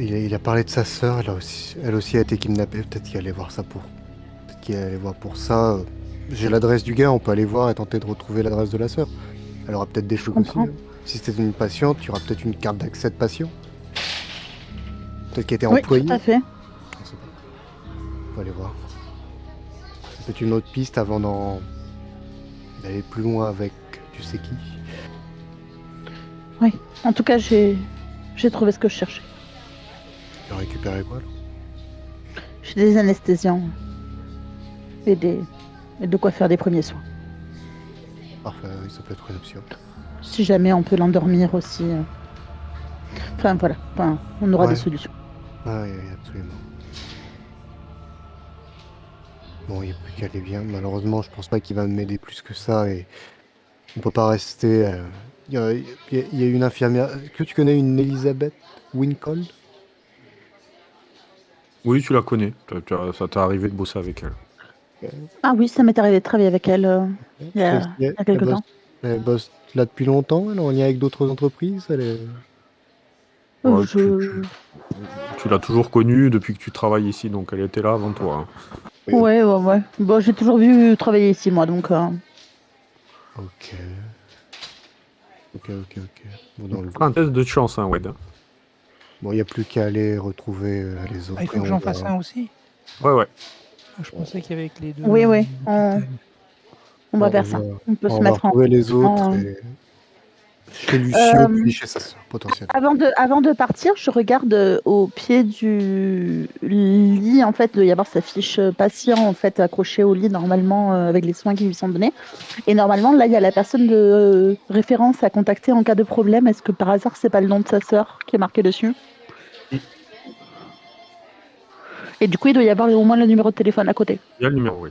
Il a parlé de sa sœur, elle aussi a été kidnappée. Peut-être qu'il allait voir pour ça. J'ai l'adresse du gars, on peut aller voir et tenter de retrouver l'adresse de la sœur. Elle aura peut-être des trucs aussi. comprends. Hein. Si c'était une patiente, tu auras peut-être une carte d'accès de patient. Peut-être qu'elle était Oui, employée. tout à fait. On sait pas. On peut aller voir. C'est peut-être une autre piste avant d'aller plus loin avec tu sais qui. Oui. En tout cas, j'ai trouvé ce que je cherchais. Tu as récupéré quoi là? J'ai des anesthésiants et de quoi faire des premiers soins. Parfait, oui, ça peut être une option. Si jamais on peut l'endormir aussi. Enfin voilà, on aura des solutions. Ah oui, absolument. Bon, il n'y a plus qu'à aller bien. Malheureusement, je pense pas qu'il va m'aider plus que ça et on peut pas rester. Il y a une infirmière. Est-ce que tu connais une Elizabeth Wincold? Oui, tu la connais. Ça t'est arrivé de bosser avec elle. Ah oui, ça m'est arrivé de travailler avec elle il y a quelques temps. Elle bosse là depuis longtemps, elle est en lien avec d'autres entreprises. Ouais, Je- tu l'as toujours connue depuis que tu travailles ici, donc elle était là avant toi. Hein. Ouais. Bon, j'ai toujours vu travailler ici, moi, donc. Ok. Ok. Bon, On fera un test de chance, hein, Wade. Bon, il n'y a plus qu'à aller retrouver les autres. Ah, il faut et que on j'en va- fasse un aussi? Ouais. Ah, je pensais qu'il y avait que les deux Oui, à oui, l'hôpital. on va on faire ça. va- On peut se on va mettre en retrouver les autres mouvement, et chez Lucio, Euh, puis chez sa sœur, potentiellement. Avant de partir, je regarde au pied du lit. En fait, il doit y avoir sa fiche patient en fait accrochée au lit normalement avec les soins qui lui sont donnés. Et normalement, là, il y a la personne de référence à contacter en cas de problème. Est-ce que par hasard, c'est pas le nom de sa sœur qui est marqué dessus? Oui. Et du coup, il doit y avoir au moins le numéro de téléphone à côté. Il y a le numéro, oui.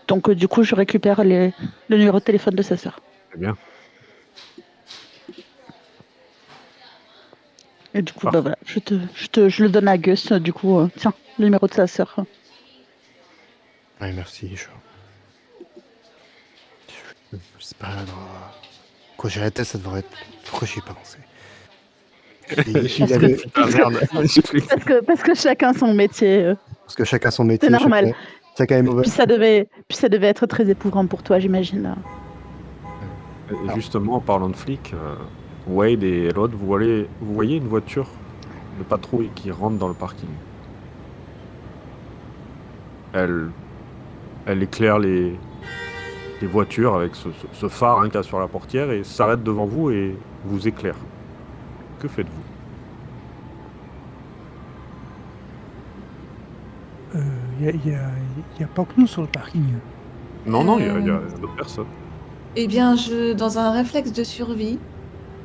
Donc, du coup, je récupère le numéro de téléphone de sa sœur. Très bien. Et du coup, Parfait. voilà, je le donne à Gus. Du coup, tiens, le numéro de sa sœur. Ouais, merci. Je sais pas. Quand j'ai la tête, ça devrait être. Pourquoi j'y ai pas pensé? Il avait... Putain, merde. Parce que chacun son métier. Parce que chacun son métier, C'est normal. chacun est mauvais. Puis ça devait être très éprouvant pour toi, j'imagine. Et justement, en parlant de flics, Wade et Elod, vous voyez une voiture de patrouille qui rentre dans le parking. Elle éclaire les voitures avec ce phare qu'il y a sur la portière et s'arrête devant vous et vous éclaire. Que faites-vous? Il y a pas que nous sur le parking. Non, il y a d'autres personnes. Eh bien, dans un réflexe de survie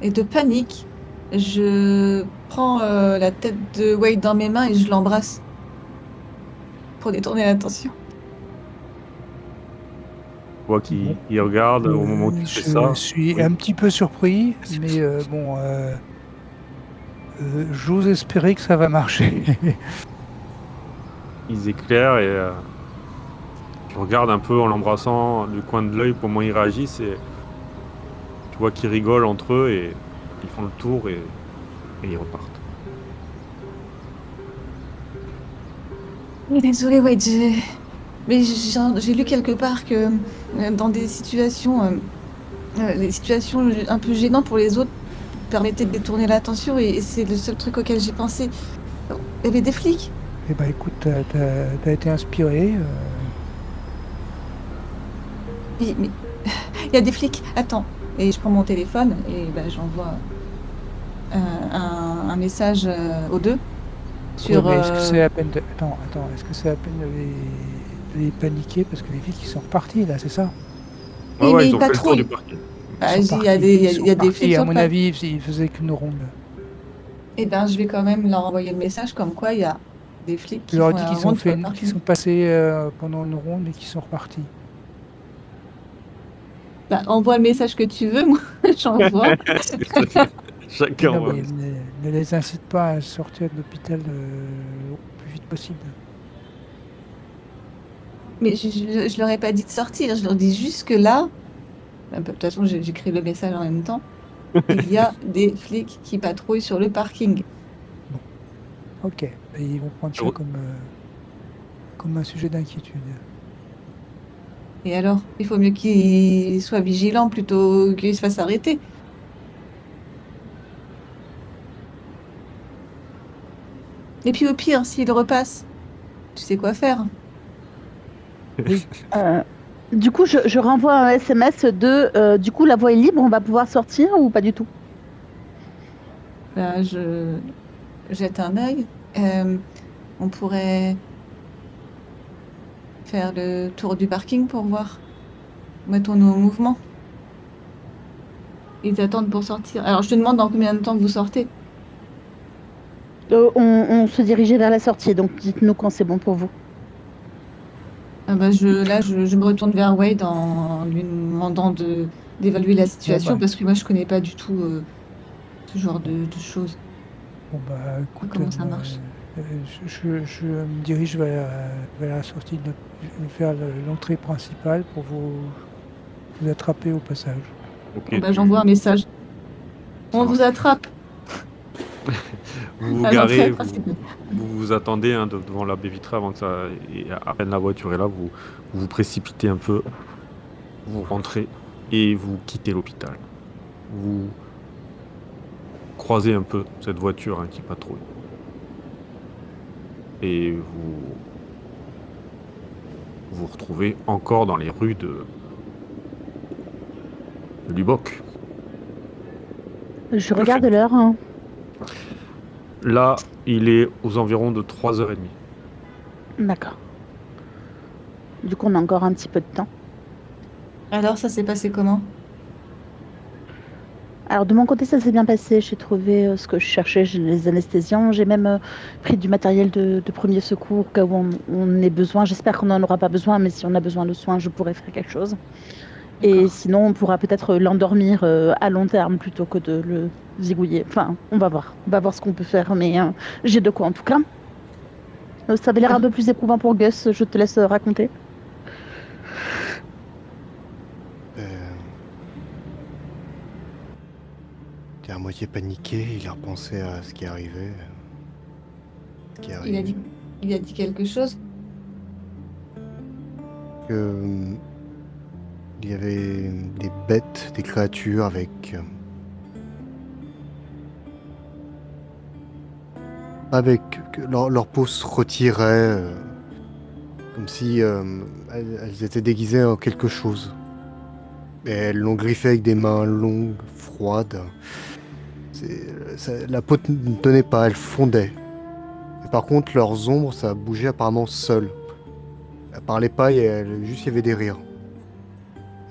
et de panique, je prends la tête de Wade dans mes mains et je l'embrasse pour détourner l'attention. Tu vois qu'il regarde au moment où tu fais ça. Je suis Oui. un petit peu surpris, mais j'ose espérer que ça va marcher. Ils éclairent et tu regardes un peu en l'embrassant du coin de l'œil comment ils réagissent et tu vois qu'ils rigolent entre eux et ils font le tour et ils repartent. Désolée, Wade, mais j'ai lu quelque part que dans des situations, les situations un peu gênantes pour les autres permettaient de détourner l'attention et c'est le seul truc auquel j'ai pensé. Il y avait des flics. Eh ben écoute, t'as été inspiré. Mais il y a des flics. Attends. Et je prends mon téléphone et j'envoie un message aux deux sur. Ouais, mais est-ce que c'est à peine de... Attends, est-ce que c'est à peine de les paniquer parce que les flics ils sont repartis là, c'est ça? Oui, Ouais, mais ils ont fait le tour patrouille. du parking. Ils sont Il y a partis, des, ils il sont y a des partis, flics à sur mon place. avis, ils faisaient qu'une ronde. Eh ben, je vais quand même leur envoyer le message comme quoi il y a des flics Je qui leur font ai dit la qu'ils ont ronde sur fait le qu'ils parking. sont passés pendant une ronde et qu'ils sont repartis. Envoie le message que tu veux, moi j'envoie. Chacun Non, voit. mais ne les incite pas à sortir de l'hôpital au plus vite possible. Mais je leur ai pas dit de sortir, je leur dis juste que là, de toute façon j'écris le message en même temps, il y a des flics qui patrouillent sur le parking. Ok, et ils vont prendre ça Re- comme un sujet d'inquiétude. Et alors, il faut mieux qu'ils soient vigilants plutôt qu'ils se fassent arrêter. Et puis au pire, s'ils repassent, tu sais quoi faire. Du coup, je renvoie un SMS de du coup, la voie est libre, on va pouvoir sortir ou pas du tout? Là, je jette un œil. On pourrait faire le tour du parking pour voir. Mettons-nous au mouvement. Ils attendent pour sortir. Alors, je te demande dans combien de temps vous sortez. On se dirigeait vers la sortie, donc dites-nous quand c'est bon pour vous. Je me retourne vers Wade en lui demandant d'évaluer la situation bah. parce que moi, je connais pas du tout ce genre de choses. Bon bah écoute, Comment ça marche. je me dirige vers la sortie, vers l'entrée principale pour vous attraper au passage. Ok, J'envoie un message. On vous attrape. vous vous À garez, l'entrée vous principale. vous attendez devant la baie vitrée avant que ça. Et à peine la voiture est là, vous vous précipitez un peu, vous rentrez et vous quittez l'hôpital. vous croisez un peu cette voiture qui patrouille. Et vous retrouvez encore dans les rues de Lubbock. Je regarde l'heure. Hein. Là, il est aux environs de 3h30. D'accord. Du coup, on a encore un petit peu de temps. Alors, ça s'est passé comment? Alors, de mon côté, ça s'est bien passé. J'ai trouvé ce que je cherchais. J'ai les anesthésiants. J'ai même pris du matériel de premier secours au cas où on ait besoin. J'espère qu'on n'en aura pas besoin, mais si on a besoin de soins, je pourrais faire quelque chose. Et D'accord. sinon, on pourra peut-être l'endormir à long terme plutôt que de le zigouiller. Enfin, on va voir. On va voir ce qu'on peut faire, mais j'ai de quoi en tout cas. Ça avait l'air un peu plus éprouvant pour Gus. Je te laisse raconter. Il est à moitié paniqué, il a repensé à ce qui arrivait. Il a dit quelque chose? Il y avait des bêtes, des créatures avec que leur peau se retirait, comme si elles étaient déguisées en quelque chose. Et elles l'ont griffé avec des mains longues, froides. La peau ne tenait pas, elle fondait. Et par contre, leurs ombres, ça bougeait apparemment seul. Elle parlait pas, juste il y avait des rires.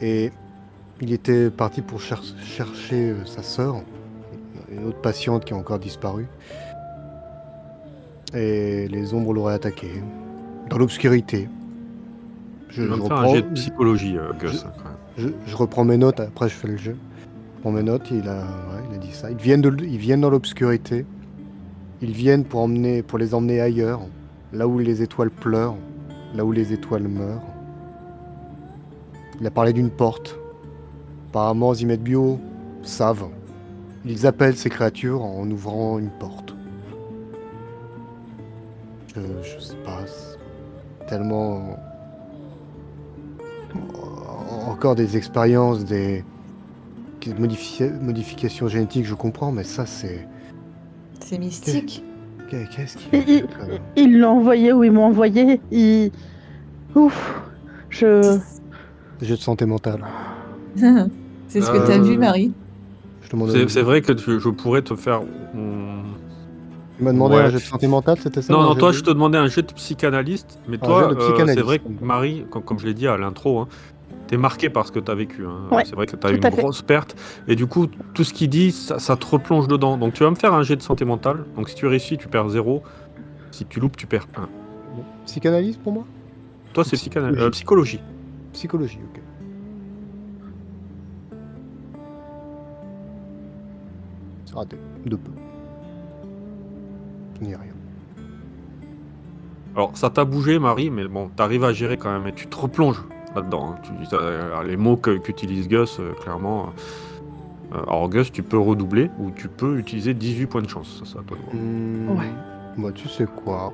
Et il était parti pour chercher sa sœur, une autre patiente qui a encore disparu. Et les ombres l'auraient attaqué. Dans l'obscurité. Je vais me faire un jet de psychologie, Gus. Je reprends mes notes, après je fais le jeu. Je prends mes notes, il a dit ça. Ils viennent dans l'obscurité. Ils viennent pour les emmener ailleurs, là où les étoiles pleurent, là où les étoiles meurent. Il a parlé d'une porte. Apparemment, Zimet Bio savent. Ils appellent ces créatures en ouvrant une porte. Je sais pas, c'est tellement... Encore des expériences, des modifications génétiques, je comprends, mais ça c'est... C'est mystique. Qu'est-ce qu'il... Ils l'ont envoyé ou ils m'ont envoyé. Ouf. Jeu de santé mentale. C'est ce que t'as vu, Marie? C'est vrai que je pourrais te faire... Tu m'as demandé un jeu de santé mentale, c'était ça? Non, toi je te demandais un jeu de psychanalyste, mais toi, c'est vrai que psychanalyste. Marie, comme je l'ai dit à l'intro, t'es marqué par ce que t'as vécu. Ouais, c'est vrai que t'as eu une grosse perte, et du coup, tout ce qu'il dit, ça te replonge dedans. Donc tu vas me faire un jet de santé mentale, donc si tu réussis, tu perds 0, si tu loupes, tu perds 1. Psychanalyse pour moi? Toi, c'est psychologie. Psychologie, ok. C'est raté, de peu. Il n'y a rien. Alors, ça t'a bougé, Marie, mais bon, t'arrives à gérer quand même, et tu te replonges là-dedans. Les mots qu'utilise Gus, clairement... alors, Gus, tu peux redoubler, ou tu peux utiliser 18 points de chance. Ça, à toi de voir. Ouais. Moi, tu sais quoi?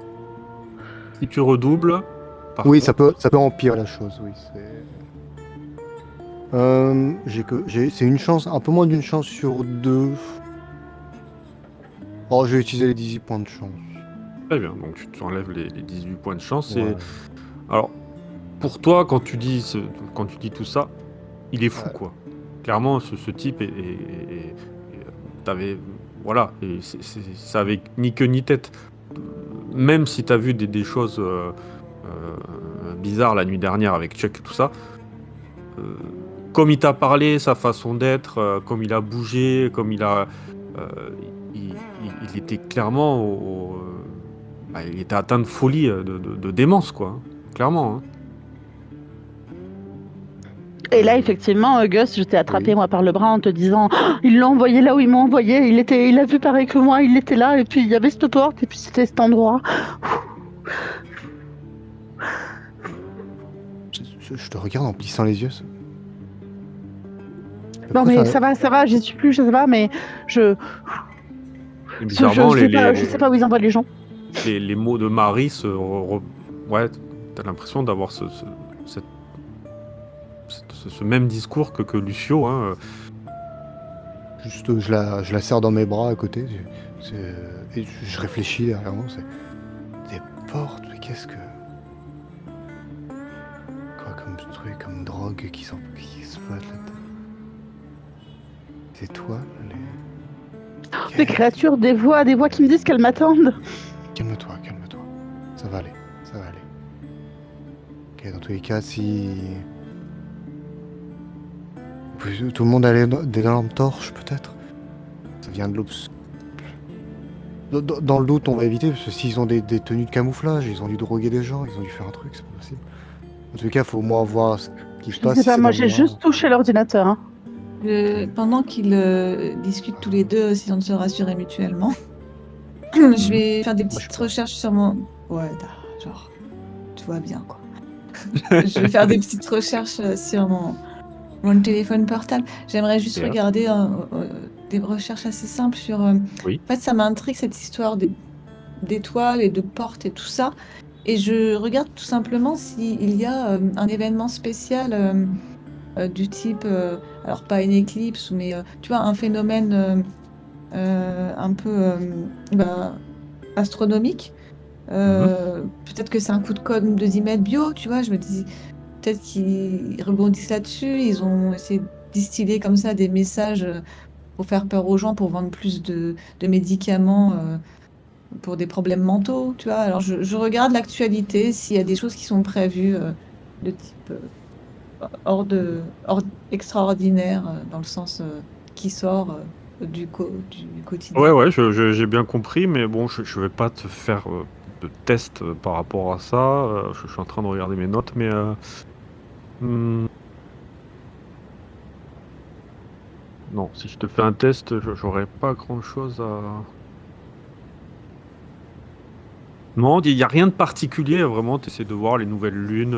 Si tu redoubles... Oui, ça peut empirer la chose, oui. C'est une chance, un peu moins d'une chance sur 2. Oh, je vais utiliser les 18 points de chance. Très bien, donc tu t'enlèves les 18 points de chance. Ouais. Et... Alors, pour toi, quand tu dis tout ça, il est fou, quoi. Clairement, ce type t'avais... Voilà, et ça avait ni queue ni tête. Même si t'as vu des choses bizarres la nuit dernière avec Chuck et tout ça, comme il t'a parlé, sa façon d'être, comme il a bougé, comme il a... il était clairement il était atteint de folie, de démence, quoi. Clairement. Et là, effectivement, Gus, je t'ai attrapé moi par le bras en te disant ils l'ont envoyé là où ils m'ont envoyé. Il a vu pareil que moi, il était là, et puis il y avait cette porte, et puis c'était cet endroit. Je te regarde en plissant les yeux. Non, mais ça va, j'y suis plus, je sais pas, mais Bizarrement, je sais pas où ils envoient les gens. Les mots de Marie ouais, t'as l'impression d'avoir ce même discours que Lucio. juste, je la serre dans mes bras à côté. Et je réfléchis derrière moi. Des portes, mais qu'est-ce que. Quoi comme truc, comme drogue qui se passe là-dedans? C'est toi, Des créatures, des voix qui me disent qu'elles m'attendent. Calme-toi. Ça va aller. Ok, dans tous les cas, si. Tout le monde a des lampes torches, peut-être? Ça vient de l'obs. Dans le doute, on va éviter, parce que s'ils ont des tenues de camouflage, ils ont dû droguer des gens, ils ont dû faire un truc, c'est pas possible. En tout cas, faut au moins voir ce qui se Je passe. sais Si pas, c'est moi dans le j'ai noir. juste touché l'ordinateur. Hein. Pendant qu'ils discutent tous les deux, essayant de se rassurer mutuellement, je vais faire des Moi, je petites sais pas. recherches sur mon. Ouais, genre, tu vois bien quoi. Je vais faire des petites recherches sur mon téléphone portable. J'aimerais juste Super. regarder des recherches assez simples sur. Oui. En fait, ça m'intrigue cette histoire d'étoiles et de portes et tout ça. Et je regarde tout simplement s'il y a un événement spécial du type, alors pas une éclipse, mais tu vois, un phénomène un peu bah, astronomique. Peut-être que c'est un coup de com' de Zimet Bio, tu vois, je me dis, peut-être qu'ils rebondissent là-dessus, ils ont essayé de distiller comme ça des messages pour faire peur aux gens, pour vendre plus de médicaments pour des problèmes mentaux, tu vois. Alors je regarde l'actualité, s'il y a des choses qui sont prévues de type extraordinaire, dans le sens qui sort du Ouais, quotidien. ouais, j'ai bien compris, mais bon, je vais pas te faire de test par rapport à ça. Je suis en train de regarder mes notes, mais hmm, non, si je te fais un test, j'aurais pas grand-chose à. Non, il n'y a rien de particulier, vraiment. Tu essaies de voir les nouvelles lunes,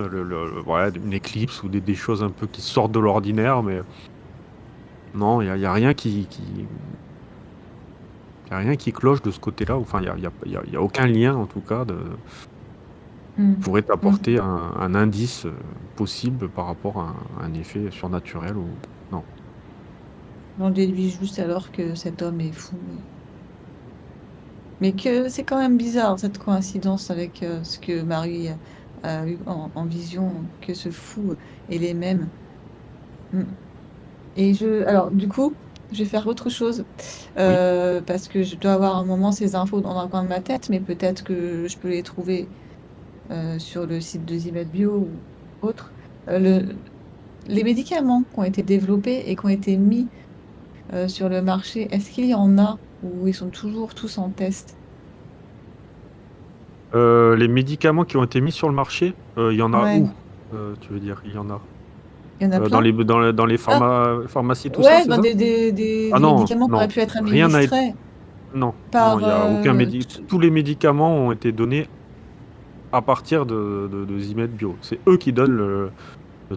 ouais, une éclipse ou des choses un peu qui sortent de l'ordinaire, mais non, il y a rien y a rien qui cloche de ce côté-là. Enfin, il y a aucun lien, en tout cas, Mm. pourrait Mm. t'apporter un indice possible par rapport à un effet surnaturel ou non. J'en déduis juste alors que cet homme est fou. Mais que c'est quand même bizarre cette coïncidence avec ce que Marie a eu en vision, que ce fou est les mêmes. Mm. Alors du coup, je vais faire autre chose Oui. parce que je dois avoir un moment ces infos dans un coin de ma tête, mais peut-être que je peux les trouver sur le site de Zimet Bio ou autre. Euh, le- les médicaments qui ont été développés et qui ont été mis sur le marché, est-ce qu'il y en a ou ils sont toujours tous en test? Les médicaments qui ont été mis sur le marché, il y en a Ouais, où? Tu veux dire, il y en a il y en a dans plein. dans les Ah, pharmacies, tout ça, ouais, c'est ben ça? Ah des non, médicaments qui auraient non, pu être rien n'a été. administrés Non, non, par... il y a aucun tous les médicaments ont été donnés à partir de Zimed Bio. C'est eux qui donnent le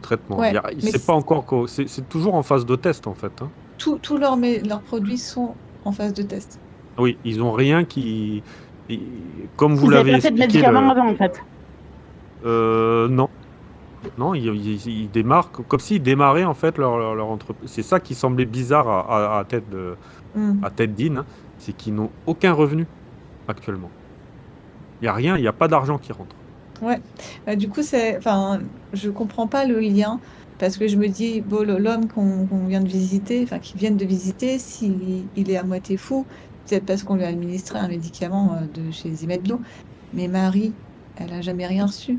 traitement. Ouais, mais C'est pas encore c'est toujours en phase de test en fait, hein. tous leurs produits sont en phase de test. Oui, ils ont rien comme vous Ils n'avaient l'avez pas fait de expliqué médicaments avant en fait. non. Non, ils démarrent comme s'ils démarraient en fait leur entreprise. C'est ça qui semblait bizarre Hmm. à Ted Dean, hein, c'est qu'ils n'ont aucun revenu actuellement. Il y a rien, il n'y a pas d'argent qui rentre. Ouais, du coup, enfin, je comprends pas le lien parce que je me dis, bon, l'homme qu'on vient de visiter, enfin, qu'ils viennent de visiter, s'il il est à moitié fou, peut-être parce qu'on lui a administré un médicament de chez Zimet Bio, mais Marie, elle a jamais rien reçu.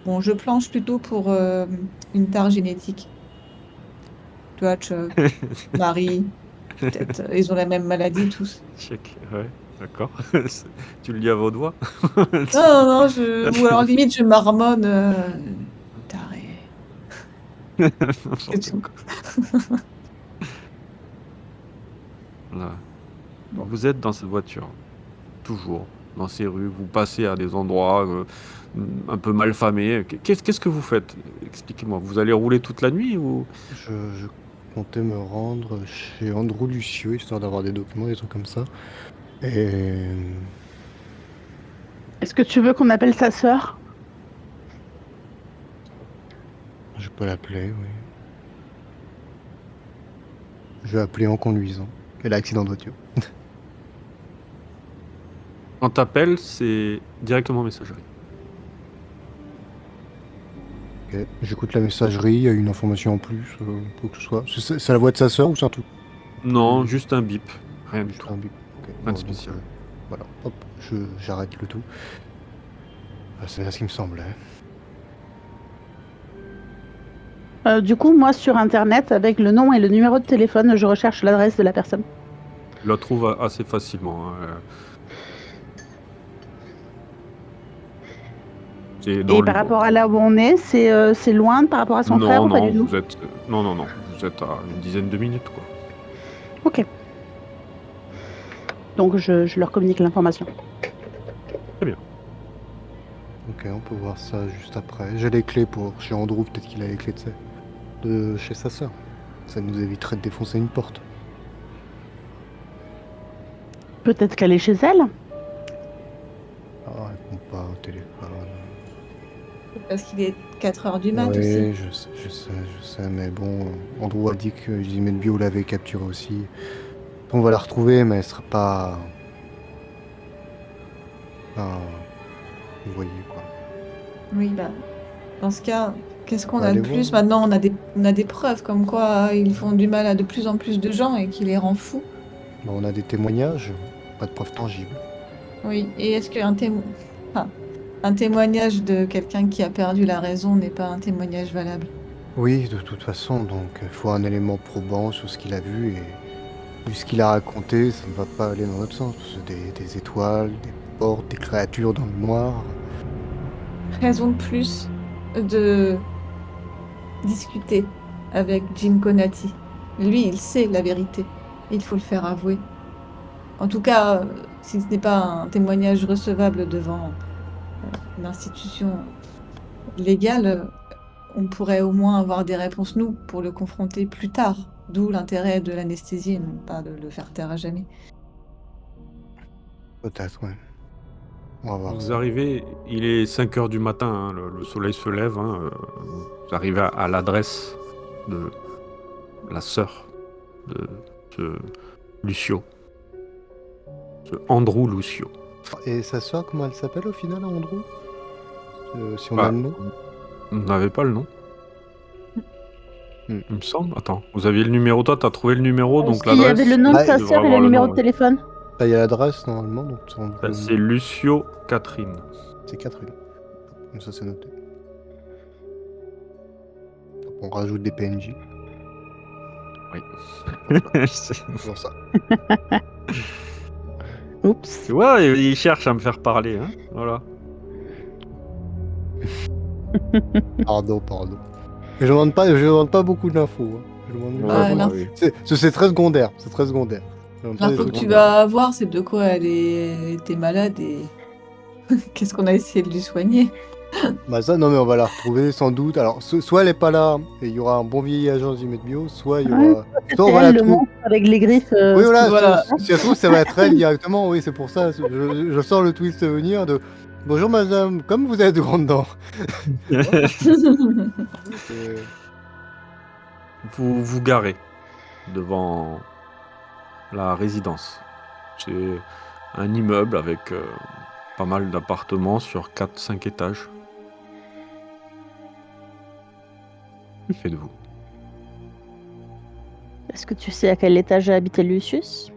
Bon, je planche plutôt pour une tare génétique. Tu vois, Marie, peut-être, ils ont la même maladie tous. Check, ouais, d'accord. Tu le lis à vos doigts. Non, non, non, ou alors limite, je marmonne, taré. C'est N'importe tout. quoi. Voilà. Bon. Vous êtes dans cette voiture, toujours dans ces rues, vous passez à des endroits un peu malfamés. Qu'est-ce que vous faites? Expliquez-moi. Vous allez rouler toute la nuit ou? Je comptais me rendre chez Andrew Lucio, histoire d'avoir des documents, des trucs comme ça. Et. Est-ce que tu veux qu'on appelle sa sœur? Je peux l'appeler, oui. Je vais appeler en conduisant. Quel accident de voiture. Quand t'appelles, c'est directement messagerie. Ok. J'écoute la messagerie, il y a une information en plus, quoi que ce soit. C'est la voix de sa sœur ou c'est un truc? Non, juste un bip. Rien du Juste tout. un bip. Ok. Rien de Bon, donc, spécial. voilà, hop, j'arrête le tout. Ah, c'est bien ce qui me semblait. Du coup, moi, sur Internet, avec le nom et le numéro de téléphone, je recherche l'adresse de la personne. Je la trouve assez facilement. C'est dans Et le par Lyon. rapport à là où on est, c'est loin par rapport à son frère ou pas du tout? vous êtes... Non, vous êtes à une dizaine de minutes, quoi. Ok. Donc je leur communique l'information. Très bien. Ok, on peut voir ça juste après. J'ai les clés pour chez Andrew, peut-être qu'il a les clés de chez sa sœur. Ça nous éviterait de défoncer une porte. Peut-être qu'elle est chez elle. Ah, elle répond pas au téléphone. Parce qu'il est 4 heures du mat aussi. Oui, je sais, mais bon, Andrew a dit que Jimmy Bio l'avait capturé aussi. On va la retrouver, mais elle sera pas... Enfin, vous voyez, quoi. Oui, bah, dans ce cas, qu'est-ce qu'on On va a de aller plus? voir. Maintenant, on a des preuves comme quoi ils font du mal à de plus en plus de gens et qui les rend fous. Bah, on a des témoignages, pas de preuves tangibles. Oui, et est-ce un témoignage de quelqu'un qui a perdu la raison n'est pas un témoignage valable? Oui, de toute façon, donc il faut un élément probant sur ce qu'il a vu, et vu ce qu'il a raconté, ça ne va pas aller dans notre sens. C'est des étoiles, des portes, des créatures dans le noir. Raison de plus de discuter avec Jim Conati. Lui, il sait la vérité. Il faut le faire avouer. En tout cas, si ce n'est pas un témoignage recevable devant une institution légale, on pourrait au moins avoir des réponses, nous, pour le confronter plus tard. D'où l'intérêt de l'anesthésie et non pas de le faire taire à jamais. Peut-être, ouais. On va voir Vous ça. arrivez, il est 5 heures du matin, hein, le soleil se lève. Vous arrivez à l'adresse de la sœur de ce Lucio. Ce Andrew Lucio. Et sa sœur, comment elle s'appelle au final, Andrew? Si on a Bah, le nom? vous n'avez pas le nom, Hmm. il me semble. Attends, vous aviez le numéro, toi, t'as trouvé le numéro, donc Il y avait l'adresse. le nom de Ah, sa Tu devrais sœur et le avoir numéro de nom, ouais. téléphone. Là, il y a l'adresse normalement, donc ça, on Bah, peut- c'est Lucio Catherine. c'est Catherine. Comme ça, c'est noté. On rajoute des PNJ. Oui. C'est pour ça. Oups. Tu vois, il cherche à me faire parler, hein. Voilà. Pardon. Mais je demande pas beaucoup d'infos. Hein. Je demande Ouais, vraiment- l'info- c'est très secondaire. C'est très secondaire. Je demande pas des L'info que trucs tu secondaires. vas avoir, c'est de quoi elle était malade et qu'est-ce qu'on a essayé de lui soigner. Bah ça, non mais on va la retrouver sans doute. Alors, soit elle est pas là et il y aura un bon vieil agent d'Imet Bio, soit il y Ouais, aura... Soit c'est on va la elle, le trouver. monstre avec les griffes. Oui, voilà, Voilà. si ça se trouve, ça va être elle directement. Oui, c'est pour ça. Je sens le twist venir de... Bonjour madame, comme vous avez de grandes dents. C'est- Vous vous garez devant la résidence. C'est un immeuble avec pas mal d'appartements sur 4-5 étages. Que faites-vous? Est-ce que tu sais à quel étage a habité Lucius?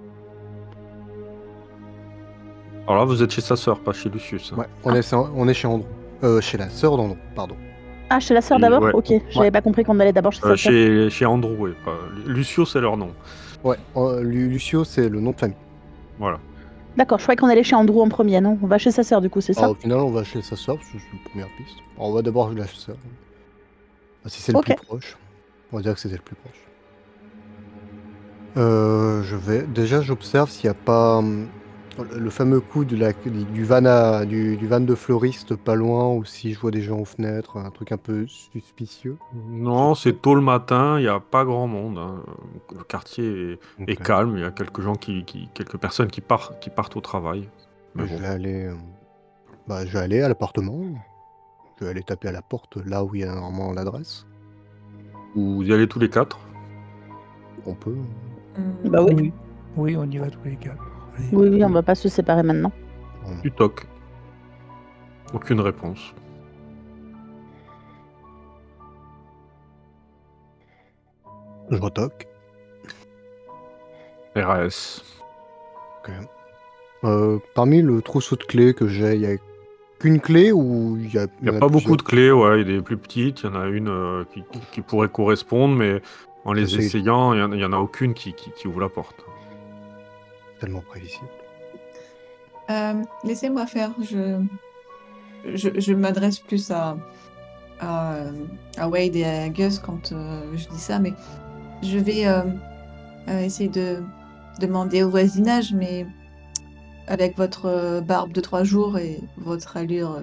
Alors là, vous êtes chez sa sœur, pas chez Lucius. Hein. Ouais, on est chez Andrew. Chez la sœur d'Andrew, pardon. Ah, chez la sœur Et d'abord? ouais. Ok, j'avais pas compris qu'on allait d'abord chez sa sœur. Chez Andrew, ouais, pas... Lucio, c'est leur nom. Ouais, Lucio, c'est le nom de famille. Voilà. D'accord, je croyais qu'on allait chez Andrew en premier, non? On va chez sa sœur du coup, c'est ça? Au final, on va chez sa sœur, parce que c'est la première piste. On va d'abord chez la sœur. Ah, si c'est le Ok. plus proche. On va dire que c'était le plus proche. Déjà, j'observe s'il n'y a pas le fameux coup du van de fleuriste pas loin, ou si je vois des gens aux fenêtres, un truc un peu suspicieux. Non, c'est tôt le matin, il n'y a pas grand monde. Hein. Le quartier est Ok. calme, il y a quelques gens quelques personnes qui partent au travail. Mais Je bon. vais aller, je vais aller à l'appartement. Je vais aller taper à la porte là où il y a normalement l'adresse. Vous y allez tous les quatre. On peut. Bah oui. Oui. Oui, on y va tous les 4. Allez. Oui, oui, on va pas se séparer maintenant. Tu toques. Aucune réponse. Je retoque. RAS. Ok. Parmi le trousseau de clés que j'ai, il y a qu'une clé ou il y Il n'y en a a pas beaucoup plusieurs? de clés, ouais, il y a des plus petites, il y en a une qui pourrait correspondre, mais en les J'essaie. essayant, il y en a aucune qui ouvre la porte. Tellement prévisible. Laissez-moi faire. Je m'adresse plus à, à Wade et à Gus quand je dis ça, mais je vais essayer de demander au voisinage, mais avec votre barbe de 3 jours et votre allure,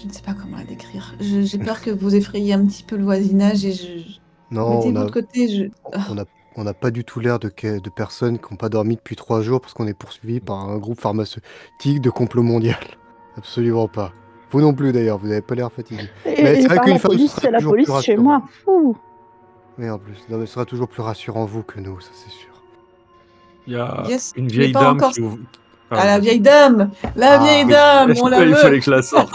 je ne sais pas comment la décrire. J'ai peur que vous effrayiez un petit peu le voisinage et Non, mettez-vous de côté. on n'a pas du tout l'air de personnes qui n'ont pas dormi depuis 3 jours parce qu'on est poursuivi par un groupe pharmaceutique de complot mondial. Absolument pas. Vous non plus d'ailleurs, vous n'avez pas l'air fatigué. Mais c'est Et vrai par qu'une la femme, ce police, sera c'est la toujours plus police chez rassurant. moi. Fou. Mais en plus, non, mais ce sera toujours plus rassurant vous que nous, ça c'est sûr. Il y a Yes, une tu n'es vieille pas dame encore. qui ouvre. Ah, oui, la vas-y. vieille dame! La Ah, vieille oui. dame, on la Il veut! fallait que je la sorte.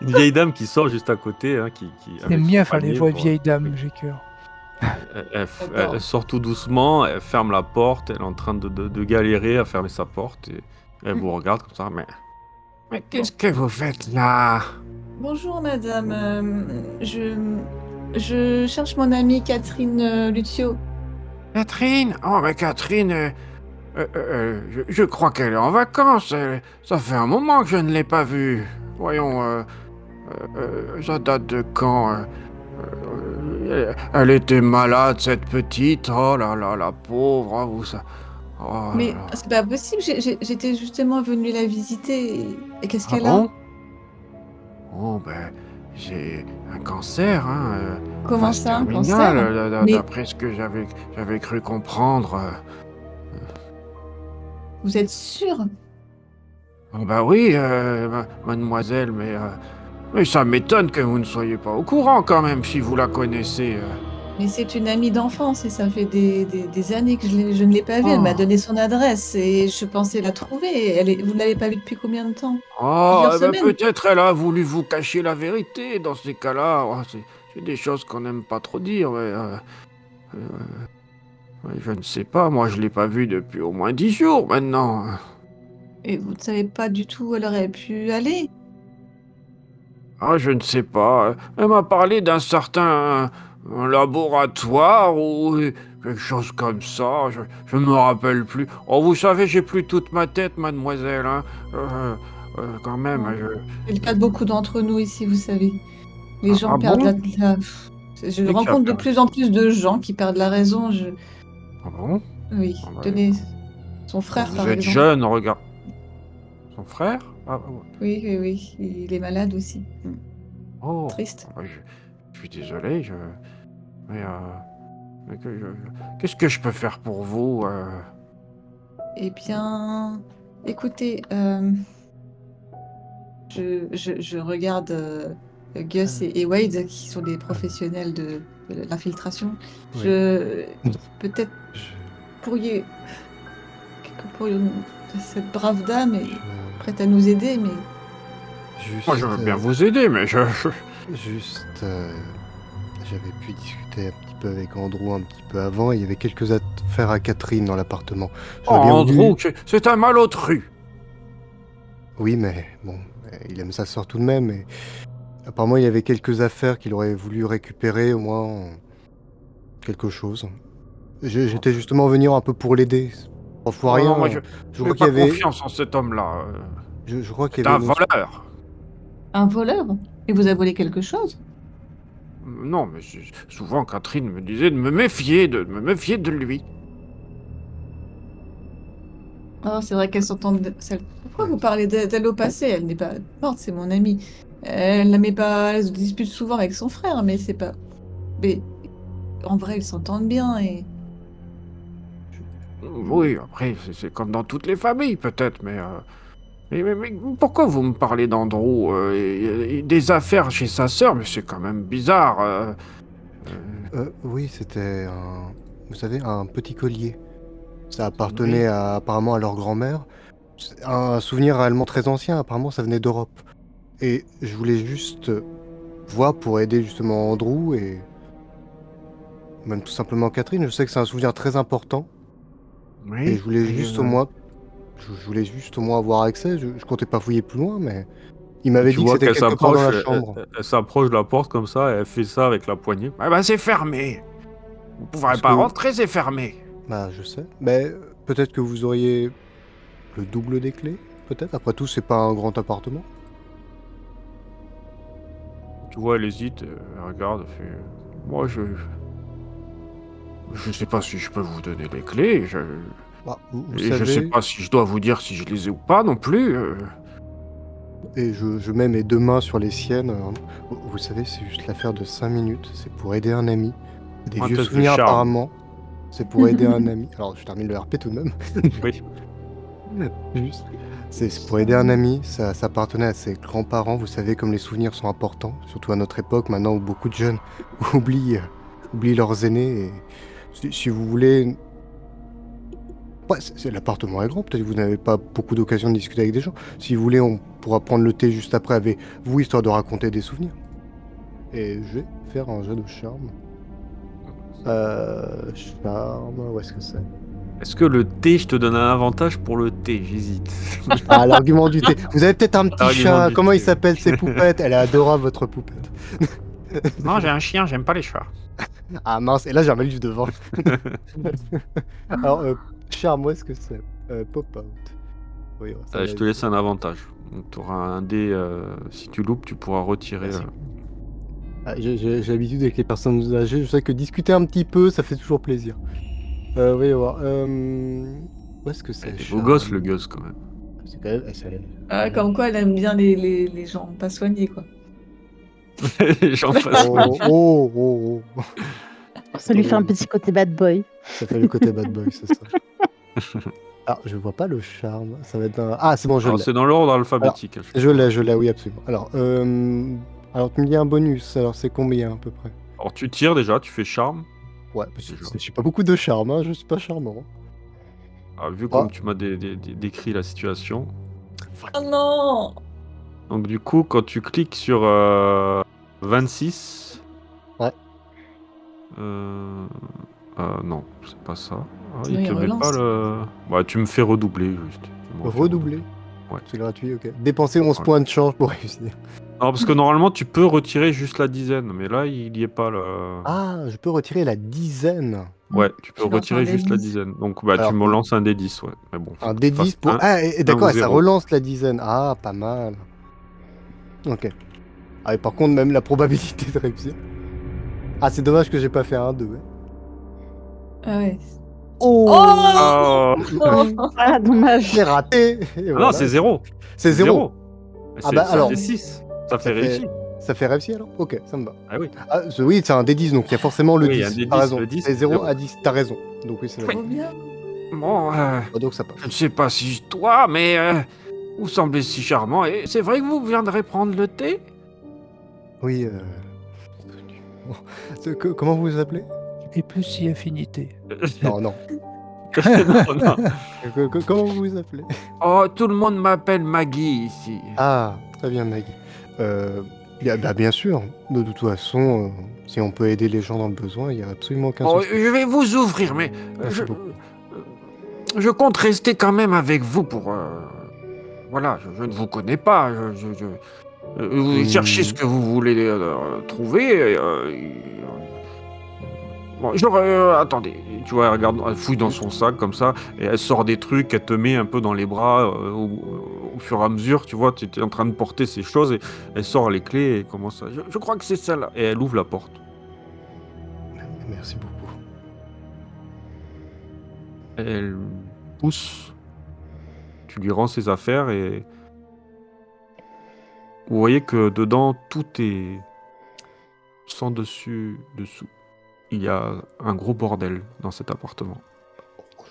Une vieille dame qui sort juste à côté, hein, C'est avec son bien faire les panier voix de pour- vieille dame, oui. j'ai cœur. J'adore. Elle sort tout doucement, elle ferme la porte, elle est en train de galérer à fermer sa porte et elle vous regarde comme ça. Mais qu'est-ce que vous faites là? Bonjour madame, je cherche mon amie Catherine Lucio. Catherine? Oh, mais Catherine, je crois qu'elle est en vacances. Ça fait un moment que je ne l'ai pas vue. Voyons, ça date de quand? Elle était malade, cette petite. Oh là là, la pauvre. Oh, vous, ça. Oh là Mais là. c'est pas possible, j'étais justement venue la visiter et qu'est-ce Ah qu'elle a? bon? Oh, ben, j'ai un cancer, hein. Comment Phase ça, un terminale, cancer? Mais d'après ce que j'avais cru comprendre. vous êtes sûre? Oh, bah oui, mademoiselle, mais ça m'étonne que vous ne soyez pas au courant quand même, si vous la connaissez. Mais c'est une amie d'enfance et ça fait des années que je ne l'ai pas vue. Elle m'a Oh. donné son adresse et je pensais la trouver. Vous ne l'avez pas vue depuis combien de temps? Oh, Plusieurs eh ben, semaines? peut-être elle a voulu vous cacher la vérité dans ces cas-là. Oh, c'est des choses qu'on n'aime pas trop dire, mais euh, ouais, je ne sais pas, moi je l'ai pas vue depuis au moins 10 jours maintenant. Et vous ne savez pas du tout où elle aurait pu aller? Ah, je ne sais pas. Elle m'a parlé d'un certain un laboratoire ou quelque chose comme ça. Je ne me rappelle plus. Oh, vous savez, j'ai plus toute ma tête, mademoiselle. Hein. Quand même. Non. C'est le cas de beaucoup d'entre nous ici, vous savez. Les gens Ah perdent bon? Je Et qui a rencontre de perdu. plus en plus de gens qui perdent la raison. Ah bon? Oui, Ah bah, tenez, son frère, Vous par êtes exemple. jeune, regarde. Son frère? Ah, ouais. Oui, oui, oui, il est malade aussi. Oh, Triste. Ah bah, je suis désolé. Mais, qu'est-ce que je peux faire pour vous? Eh bien, écoutez, je regarde Gus et Wade, qui sont des professionnels de l'infiltration. Oui. Peut-être Je- pourriez, cette brave dame est je- prête à nous aider, mais Juste, Moi, je veux bien vous aider, mais juste, j'avais pu discuter un petit peu avec Andrew un petit peu avant. Et il y avait quelques affaires à Catherine dans l'appartement. Oh, J'aurais bien voulu. Andrew, c'est un malotru. Oui, mais bon, il aime sa sœur tout de même. Et apparemment, il y avait quelques affaires qu'il aurait voulu récupérer, au moins quelque chose. J'étais justement venu un peu pour l'aider. Trois fois Oh, non, rien. moi, je Je n'ai crois qu'il pas y avait, confiance en cet homme-là. je crois qu'il C'est y avait un une voleur. un voleur. Et vous avez volé quelque chose? Non, mais souvent Catherine me disait de me méfier, de me méfier de lui. Oh, c'est vrai qu'elles s'entendent. Pourquoi vous parlez d'elle au passé? Elle n'est pas morte, c'est mon amie. Elle n'aimait pas. Elle se dispute souvent avec son frère, mais c'est pas. Mais en vrai, ils s'entendent bien et. Oui, après, c'est comme dans toutes les familles, peut-être, mais pourquoi vous me parlez d'Andrew des affaires chez sa sœur, mais c'est quand même bizarre. Oui, c'était vous savez, un petit collier. Ça appartenait apparemment à leur grand-mère. C'est un souvenir réellement très ancien, apparemment ça venait d'Europe. Et je voulais juste voir pour aider justement Andrew et même tout simplement Catherine. Je sais que c'est un souvenir très important et Oui. je voulais juste au moins, je voulais juste au moins avoir accès. Je comptais pas fouiller plus loin, mais il m'avait Tu dit que vois c'était qu'elle quelque part dans s'approche, la elle, chambre. elle s'approche de la porte comme ça, et elle fait ça avec la poignée. Ah bah c'est fermé. Vous pourrez Parce pas que- rentrer, c'est fermé. Bah, je sais. Mais peut-être que vous auriez le double des clés, peut-être. Après tout, c'est pas un grand appartement. Tu vois, elle hésite, elle regarde, elle fait... Moi, je sais pas si je peux vous donner les clés, Bah, vous et je sais savez, pas si je dois vous dire si je les ai ou pas non plus. et je mets mes deux mains sur les siennes. Vous savez, c'est juste l'affaire de 5 minutes. C'est pour aider un ami. Des Un vieux test de souvenirs charme. apparemment. C'est pour aider un ami. Alors, je termine le RP tout de même. Oui. Juste. C'est pour aider un ami. Ça appartenait à ses grands-parents. Vous savez, comme les souvenirs sont importants, surtout à notre époque, maintenant où beaucoup de jeunes oublient leurs aînés. Et si vous voulez. Ouais, l'appartement est grand, peut-être que vous n'avez pas beaucoup d'occasion de discuter avec des gens. Si vous voulez, on pourra prendre le thé juste après avec vous, histoire de raconter des souvenirs. Et je vais faire un jeu de charme. Charme, où est-ce que c'est? Est-ce que le thé, je te donne un avantage pour le thé? J'hésite. Ah, l'argument du thé. Vous avez peut-être un petit L'argument chat. du Comment il thé. s'appelle, ces poupettes? Elle est adorable, votre poupette. Non, j'ai un chien, j'aime pas les chats. Ah mince, et là j'ai un malus devant. Alors, charme, où est-ce que c'est? Pop-out. Oui, ça Je va te laisse un avantage. Tu auras un dé, si tu loupes, tu pourras retirer. Merci. J'ai l'habitude avec les personnes âgées, je sais que discuter un petit peu, ça fait toujours plaisir. Oui, voir. Où est-ce que c'est? C'est beau gosse, le gosse, quand même. C'est quand même. Ah, comme quoi, elle aime bien les gens pas soignés, quoi. J'en passe. Oh, oh, oh. Ça lui fait un petit côté bad boy. Ça fait le côté bad boy, c'est ça. Alors, je vois pas le charme. Ça va être un. Ah, c'est bon, je Alors, l'ai. c'est dans l'ordre alphabétique. Je l'ai, oui, absolument. Alors, tu me dis un bonus. Alors, c'est combien à peu près? Alors, tu tires déjà, tu fais charme. Ouais, parce que Déjà. je suis pas beaucoup de charme, hein, je suis pas charmant. Ah, vu comme tu m'as décrit la situation. Oh non! Donc, du coup, quand tu cliques sur 26. Ouais. Non, c'est pas ça. Ah, Oui, il te met relance. pas le. Bah, tu me fais redoubler juste. Tu me refais Redoubler. Ouais. C'est gratuit, ok. Dépenser 11 Ouais. points de change pour réussir. Non, parce que normalement, tu peux retirer juste la dizaine, mais là, il y est pas le. Ah, je peux retirer la dizaine. Ouais, tu peux Tu lances retirer un dé juste la 10. dizaine. Donc, bah, Alors, tu me lances un D10, ouais. Mais bon, faut Un que tu fasses D10 pour. un. Ah, d'accord, ou et ça zéro. relance la dizaine. Ah, pas mal. Ok. Ah, et par contre, même la probabilité de réussir. Ah, c'est dommage que j'ai pas fait un 2. Ah ouais. Oh, Oh Non. Ah, dommage. J'ai raté. Et Ah voilà. non, c'est 0. C'est 0. Ah bah, ça alors. fait 6. Ça fait Ça fait- réussir. Ça fait réussir alors? Ok, ça me va. Ah oui. Ah, oui, c'est un D10, donc il y a forcément le Oui, 10. un D10, T'as raison. le 10, C'est 0 zéro. à 10, t'as raison. Donc oui, c'est Trop vrai. bien. Bon, Ah, donc ça passe. je ne sais pas si je dois, mais vous semblez si charmant. Et c'est vrai que vous viendrez prendre le thé? Oui, comment vous vous appelez? Et plus si affinité. Non, non. Non, non. Comment vous vous appelez? Oh, tout le monde m'appelle Maggie ici. Ah, très bien, Maggie. Bien sûr. De toute façon, si on peut aider les gens dans le besoin, il n'y a absolument aucun Oh, souci. je vais vous ouvrir, mais Merci beaucoup. je compte rester quand même avec vous pour... Voilà, je ne vous connais pas. Vous cherchez ce que vous voulez trouver. Bon, attendez, tu vois, elle regarde, elle fouille dans son sac comme ça, et elle sort des trucs, elle te met un peu dans les bras au fur et à mesure, tu vois, tu es en train de porter ces choses, et elle sort les clés et commence à... Je crois que c'est celle-là. Et elle ouvre la porte. Merci beaucoup. Elle pousse. Tu lui rends ses affaires et... Vous voyez que dedans, tout est sans dessus, dessous. Il y a un gros bordel dans cet appartement.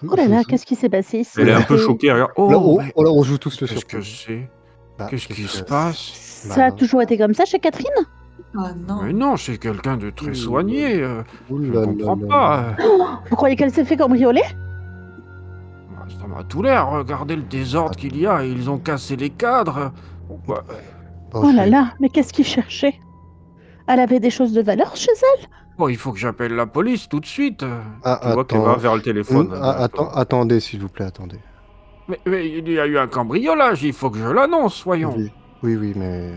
Oh là là, qu'est-ce qui s'est passé ici? Elle est un peu choquée, elle regarde. Là, Oh, mais on joue tous le Qu'est-ce que surprise. c'est? Bah, Qu'est-ce qui se passe? Ça a toujours été comme ça chez Catherine? Ah non. Mais non, c'est quelqu'un de très Ouh. soigné. Ouh Je là ne là comprends là pas. là. Vous croyez qu'elle s'est fait cambrioler? Ça m'a tout l'air. Regardez le désordre qu'il y a. Ils ont cassé les cadres. Pourquoi Bon, Oh je là vais- là, mais qu'est-ce qu'ils cherchaient? Elle avait des choses de valeur chez elle? Bon, il faut que j'appelle la police tout de suite. Ah, Tu vois qu'elle va attends. vers le téléphone directement. Attendez, s'il vous plaît, attendez. Mais il y a eu un cambriolage. Il faut que je l'annonce, voyons. Oui, oui, mais...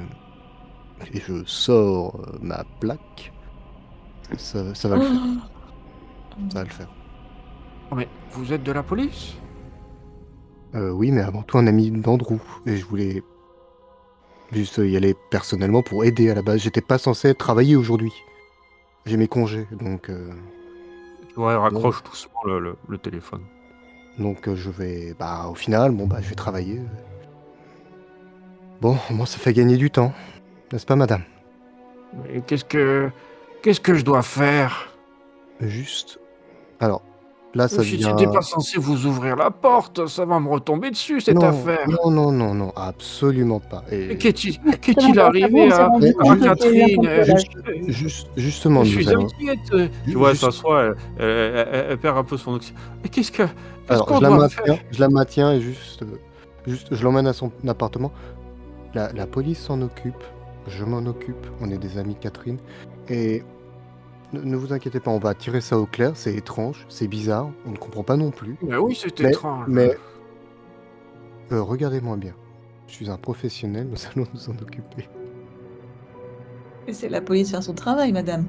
Et je sors ma plaque. Ça va le faire, ça va le faire. Oh, mais vous êtes de la police? Oui, mais avant tout un ami d'Andrew. Et je voulais juste y aller personnellement pour aider à la base. J'étais pas censé travailler aujourd'hui. J'ai mes congés, donc... Tu vois, elle raccroche doucement le téléphone. Donc je vais... Bah au final, bon bah je vais travailler. Bon, au moins ça fait gagner du temps. N'est-ce pas, madame? Mais qu'est-ce que je dois faire? Juste... Alors, là ça Je vient... n'étais pas censé vous ouvrir la porte. Ça va me retomber dessus, cette affaire. Non, absolument pas. Mais Et qu'est-il arrivé On s'est rendu Mais compte à qu'il y a eu un Catherine? cambriolage. justement, Je nous suis allons... inquiète. Tu vois, elle Juste- s'assoit, elle perd un peu son oxygène. Mais qu'est-ce Alors, qu'on je la doit maintiens, faire? je la maintiens et juste, je l'emmène à son appartement. La police s'en occupe, je m'en occupe, on est des amis de Catherine. Et ne vous inquiétez pas, on va tirer ça au clair, c'est étrange, c'est bizarre, on ne comprend pas non plus. Mais oui, c'est Mais- étrange. mais- Regardez-moi bien, je suis un professionnel, nous allons nous en occuper. Laissez la police faire son travail, madame.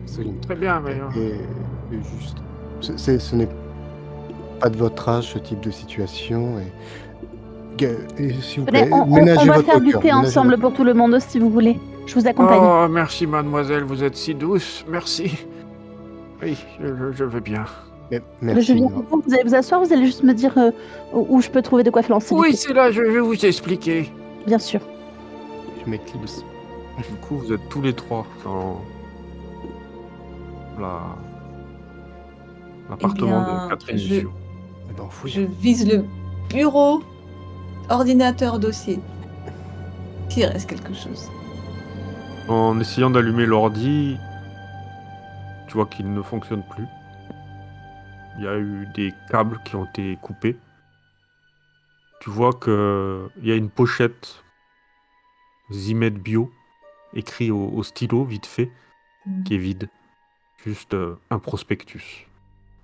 Absolument. Très bien, mais... Et juste, ce n'est pas de votre âge ce type de situation. Et s'il vous Venez, plaît, on ménagez va votre faire du cœur, thé ménagez ensemble votre- pour tout le monde si vous voulez. Je vous accompagne. Oh, merci, mademoiselle, vous êtes si douce. Merci. Oui, je veux bien. Mais- Je Merci. viens vous voir, vous allez vous asseoir, vous allez juste me dire où je peux trouver de quoi faire lancer du Oui, thé. c'est là, je vais vous expliquer. Bien sûr. Je m'éclipse. Du coup, vous êtes tous les trois dans l'appartement bien, de Catherine je- Lucio. Eh ben, fouille. Je vise le bureau, ordinateur, dossier. Qu'il reste quelque chose. En essayant d'allumer l'ordi, tu vois qu'il ne fonctionne plus. Il y a eu des câbles qui ont été coupés. Tu vois qu'il y a une pochette Zimed Bio, écrit au stylo, vite fait, qui est vide. Juste un prospectus.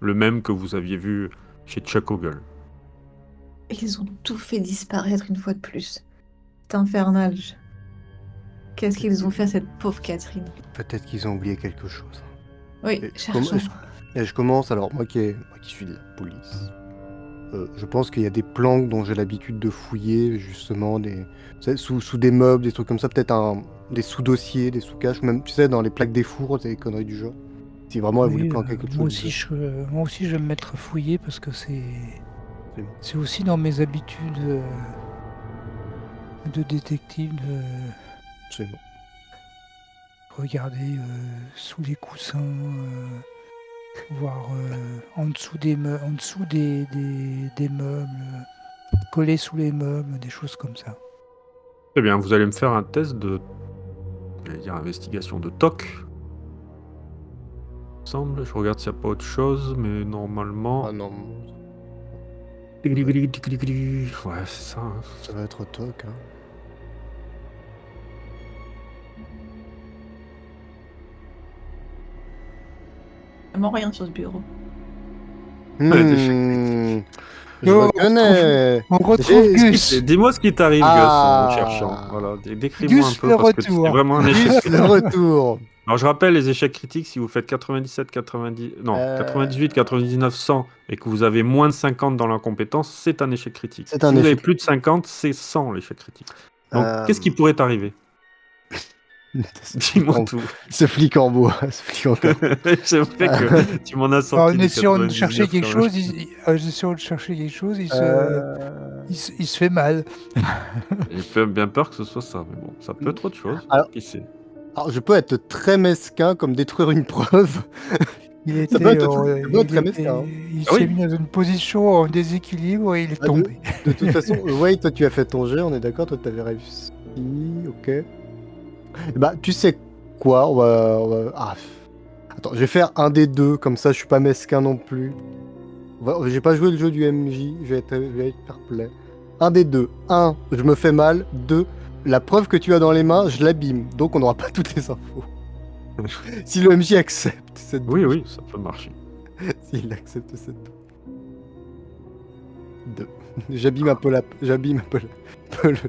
Le même que vous aviez vu chez Chuck Ogle. Ils ont tout fait disparaître une fois de plus. C'est infernal. Qu'est-ce qu'ils ont fait à cette pauvre Catherine? Peut-être qu'ils ont oublié quelque chose. Oui, Et cherchons. Et je commence, alors moi qui suis de la police, je pense qu'il y a des planques dont j'ai l'habitude de fouiller, justement, vous savez, sous des meubles, des trucs comme ça, peut-être des sous-dossiers, des sous-caches, ou même, tu sais, dans les plaques des fours, des conneries du genre. Si vraiment elle voulait Oui, planquer quelque moi chose. aussi, je vais me mettre à fouiller parce que C'est bon. c'est aussi dans mes habitudes de détective de C'est bon. regarder sous les coussins, voir en dessous des meubles, coller sous les meubles, des choses comme ça. Très bien, vous allez me faire un test de... J'allais dire investigation de TOC. Il me semble, je regarde s'il n'y a pas autre chose, mais normalement... Ah non, Ouais, c'est ça. Hein. ça va être toc. Hein. Vraiment rien sur ce bureau. Ouais, des Je Oh, reconnais. On retrouve J'ai- Gus. Dis-moi ce qui t'arrive, Ah. Gus, en cherchant. Voilà, décris-moi Gus un peu, le parce que c'est retour. vraiment un échec Le critique. retour. Alors, je rappelle les échecs critiques, si vous faites 97, 98, 99, 100, et que vous avez moins de 50 dans l'incompétence, c'est un échec critique. C'est Si un vous avez échec plus de 50, c'est 100 l'échec critique. Donc, qu'est-ce qui pourrait t'arriver? Dis-moi tout. Ce flic en bois. Ce flic en bois. C'est vrai que tu m'en as sorti. Alors, en des essayant de 99 chercher quelque quand même. chose, il se fait mal. J'ai fait bien peur que ce soit ça, mais bon, ça peut être autre chose. Alors- Qui sait? Alors, je peux être très mesquin, comme détruire une preuve. Il Ça était, peut être il très était- mesquin, hein. il Ah s'est oui. mis dans une position en déséquilibre et il est Ah, tombé. De toute façon, Wade, toi tu as fait ton jet, on est d'accord, toi t'avais réussi, ok. Bah tu sais quoi? Ah, attends, je vais faire un des deux, comme ça je suis pas mesquin non plus. J'ai pas joué le jeu du MJ, je vais être fair play. Un des deux. Un, je me fais mal. Deux, la preuve que tu as dans les mains, je l'abîme. Donc on n'aura pas toutes les infos. Si le MJ accepte cette Oui, douche. oui, ça peut marcher. S'il accepte cette douche. Deux. J'abîme un peu le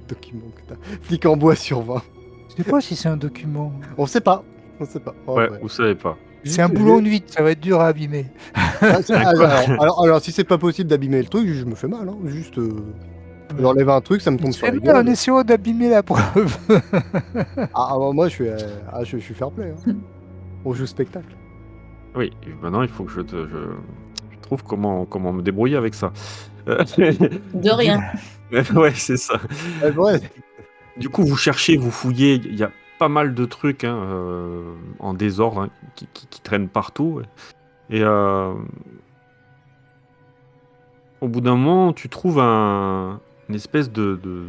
document que t'as. Flic en bois sur 20. Je sais pas si c'est un document. On sait pas. Oh, Ouais, ouais. vous savez pas. C'est un boulon de vide, ça va être dur à abîmer. Alors, si c'est pas possible d'abîmer le truc, je me fais mal. Hein. Juste, j'enlève un truc, ça me tombe sur la En gueule. essayant d'abîmer la preuve. Moi, je suis fair play. Hein. On joue spectacle. Oui, et maintenant il faut que je trouve comment me débrouiller avec ça. De rien. Ouais, c'est ça. Ouais. Du coup, vous cherchez, vous fouillez, il y a pas mal de trucs en désordre hein, qui traînent partout. Et au bout d'un moment, tu trouves une espèce de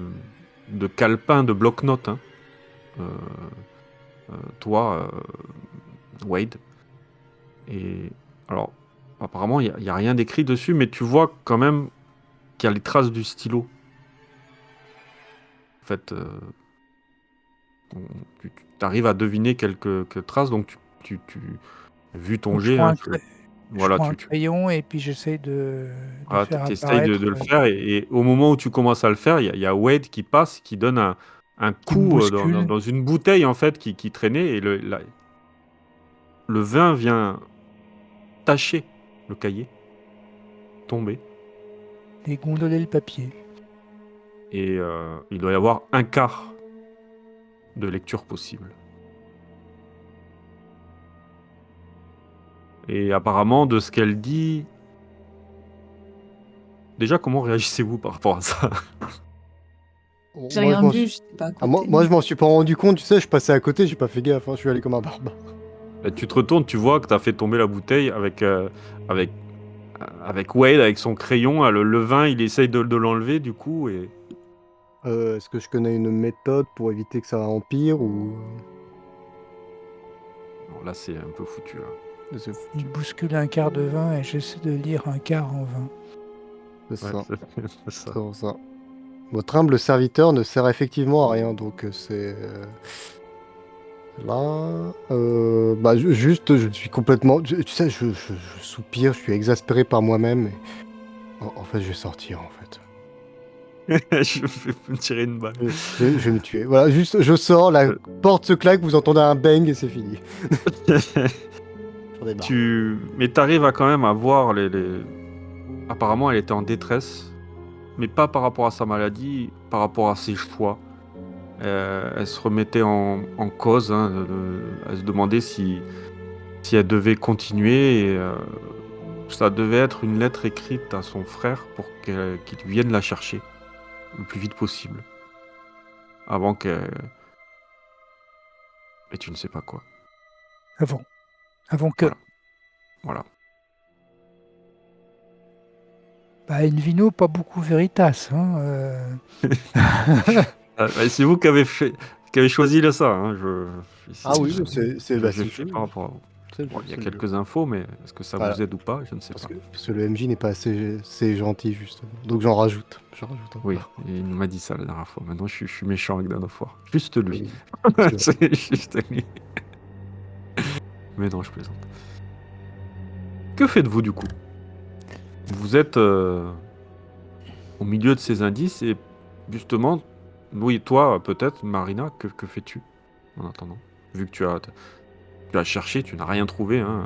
calepin de bloc-notes. Hein. Toi, Wade. Et alors, apparemment, il n'y a rien d'écrit dessus, mais tu vois quand même qu'il y a les traces du stylo. En fait, tu arrives à deviner quelques traces, donc vu ton Donc, jet, je hein, prends un crayon et puis j'essaye de faire t'essayes de le faire, et au moment où tu commences à le faire, il y a Wade qui passe, qui donne un Qui me coup bouscule. dans une bouteille en fait qui traînait, et le vin vient tacher le cahier, tomber, et gondoler le papier. et il doit y avoir un quart de lecture possible. Et apparemment, de ce qu'elle dit... Déjà, comment réagissez-vous par rapport à ça? J'ai rien vu, je sais pas. Moi, je m'en suis pas rendu compte, tu sais, je passais à côté, j'ai pas fait gaffe, hein, je suis allé comme un barbare. Tu te retournes, tu vois que t'as fait tomber la bouteille avec Wade, avec son crayon. Le vin, il essaye de l'enlever, du coup, et... Est-ce que je connais une méthode pour éviter que ça empire ou... Bon, là, c'est un peu foutu, là. Il bouscule un quart de vin et j'essaie de lire un quart en vin. C'est Ouais, ça. c'est ça. C'est ça. Votre humble serviteur ne sert effectivement à rien, donc c'est... Là... juste, je suis complètement... Tu sais, je soupire, je suis exaspéré par moi-même. Et... En fait, je vais sortir, en fait. Je vais me tirer une balle. Je vais me tuer. Voilà, juste, je sors, la porte se claque, vous entendez un bang et c'est fini. J'en ai marre. Mais t'arrives à quand même à voir Apparemment, elle était en détresse, mais pas par rapport à sa maladie, par rapport à ses choix. Elle se remettait en cause, hein, elle se demandait si elle devait continuer, et ça devait être une lettre écrite à son frère pour qu'il vienne la chercher le plus vite possible, avant qu'elle... Et tu ne sais pas quoi. Avant que... Voilà. Bah, in vino, pas beaucoup veritas. Hein, C'est vous qui avez choisi ça. Hein. Oui, c'est fait par rapport à vous. Bon, il y a quelques infos, mais est-ce que ça vous aide ou pas? Je ne sais pas. Parce que le MJ n'est pas assez gentil, justement. Donc j'en rajoute. Oui, il m'a dit ça la dernière fois. Maintenant, je suis méchant avec Danofoire. Juste lui. Oui. C'est juste lui. Mais non, je plaisante. Que faites-vous du coup? Vous êtes au milieu de ces indices, et justement, oui, toi peut-être, Marina, que fais-tu en attendant? Vu que tu as cherché, tu n'as rien trouvé. Hein.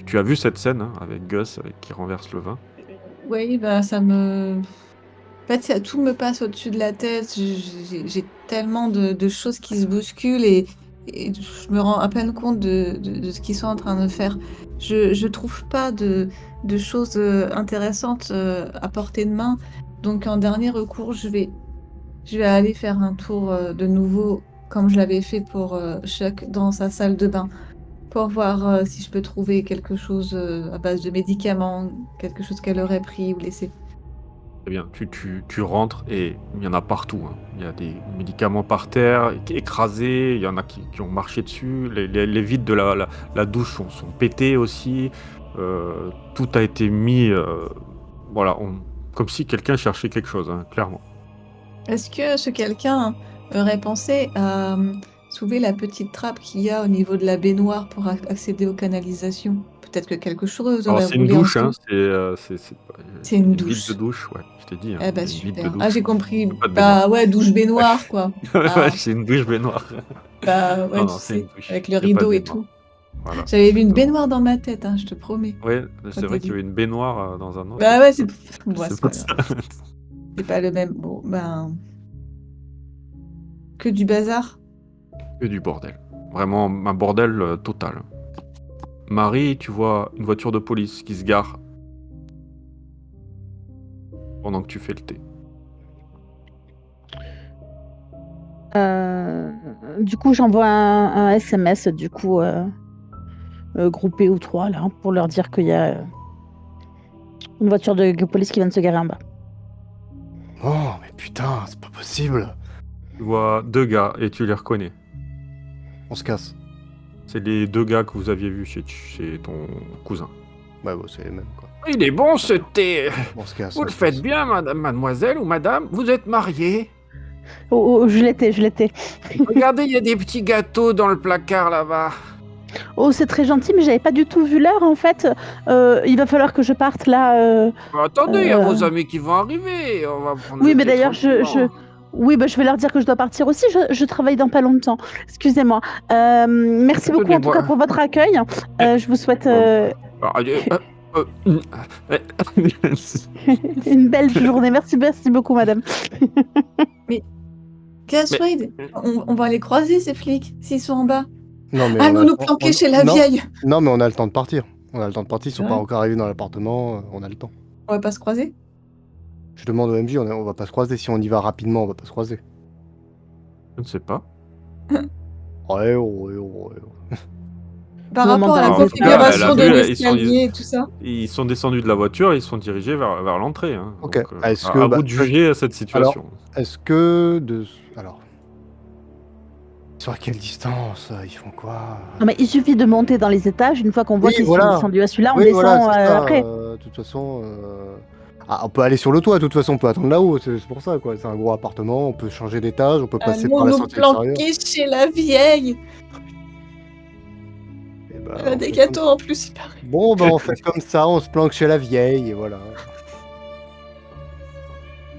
Tu as vu cette scène hein, avec Gus qui renverse le vin. Oui, bah ça me... En fait, tout me passe au-dessus de la tête. J'ai tellement de choses qui se bousculent, et je me rends à peine compte de ce qu'ils sont en train de faire. Je trouve pas de choses intéressantes à portée de main. Donc en dernier recours, je vais aller faire un tour de nouveau, comme je l'avais fait pour Chuck dans sa salle de bain, pour voir si je peux trouver quelque chose à base de médicaments, quelque chose qu'elle aurait pris ou laissé. Très bien, tu rentres et il y en a partout, hein. Il y a des médicaments par terre, écrasés, il y en a qui ont marché dessus, les vitres de la douche sont pétés aussi, tout a été mis, voilà, comme si quelqu'un cherchait quelque chose, hein, clairement. Est-ce que ce quelqu'un aurait pensé à soulever la petite trappe qu'il y a au niveau de la baignoire pour accéder aux canalisations? Peut-être que quelque chose Alors aurait c'est une roulé en douche, hein, dessous. c'est pas C'est une une vitre de douche. douche, ouais, je t'ai dit, hein, Eh il bah y a une vitre de super. Ah, douche, j'ai compris. pas de baignoire. Bah ouais, douche baignoire, quoi. Ouais, Ah, c'est une douche baignoire. bah ouais, Non, tu non, c'est une sais, douche, avec le il y a pas de rideau et baignoire. tout. Voilà, J'avais vu une exactement. baignoire dans ma tête, hein, je te promets, Ouais, quand c'est t'as vrai qu'il y dit. avait une baignoire, dans un autre, Bah c'est ouais, ça. bon, C'est c'est pour pas ça. grave. C'est pas le même. Bon, ben, que du bazar. Que du bordel. Vraiment un bordel, total. Marie, tu vois une voiture de police qui se gare pendant que tu fais le thé. Du coup, j'envoie un SMS, du coup, groupé ou 3 là, pour leur dire qu'il y a une voiture de police qui vient de se garer en bas. Oh, mais putain, c'est pas possible. Tu vois 2 gars et tu les reconnais. On se casse. C'est les 2 gars que vous aviez vus chez ton cousin. Ouais, bon, c'est les mêmes, quoi. Il est bon ce thé. On se casse, Vous on le se faites casse. bien, mademoiselle ou madame. Vous êtes mariés. Oh, je l'étais, je l'étais. Regardez, il y a des petits gâteaux dans le placard là-bas. Oh, c'est très gentil, mais j'avais pas du tout vu l'heure, en fait. Il va falloir que je parte là. Attendez, il y a Euh, vos amis qui vont arriver. On va prendre Oui, le mais thé d'ailleurs, tranquillement. Oui, bah, je vais leur dire que je dois partir aussi. Je travaille dans pas longtemps. Excusez-moi. Merci beaucoup en tout cas Donnez-moi. pour votre accueil. Je vous souhaite Allez, euh, euh, une belle journée. Merci beaucoup, madame. Mais, Gaswade, mais- on va les croiser, ces flics, s'ils sont en bas. Non, mais on a Allons le nous temps. planquer chez la Non, vieille. non, mais on a le temps de partir. On a le temps de partir. Ils C'est sont pas vrai? encore arrivés dans l'appartement. On a le temps. On va pas se croiser? Je demande au MJ, on va pas se croiser. Si on y va rapidement, on va pas se croiser. Je ne sais pas. Ouais, ouais, ouais. Par Vous rapport à demandez la un Alors, en tout cas, détail. elle a configuration de vu, l'escalier et tout ça. ils sont descendus de la voiture et ils sont dirigés vers l'entrée, hein. Ok. Donc, Est-ce à que, vous de juger cette alors, situation. est-ce que de, alors, sur quelle distance ils font quoi? Non, mais il suffit de monter dans les étages. Une fois qu'on voit Oui, qu'ils sont voilà. descendus à celui-là, on Oui, voilà, descend c'est ça. après. De toute façon, on peut aller sur le toit. De toute façon, on peut attendre là-haut. C'est pour ça, quoi. C'est un gros appartement. On peut changer d'étage. On peut passer Allons par la nous sortie extérieure. planquer chez la vieille. Et bah, Elle a on des fait gâteaux en plus, il paraît. Bon, bah, on fait comme ça. On se planque chez la vieille et voilà.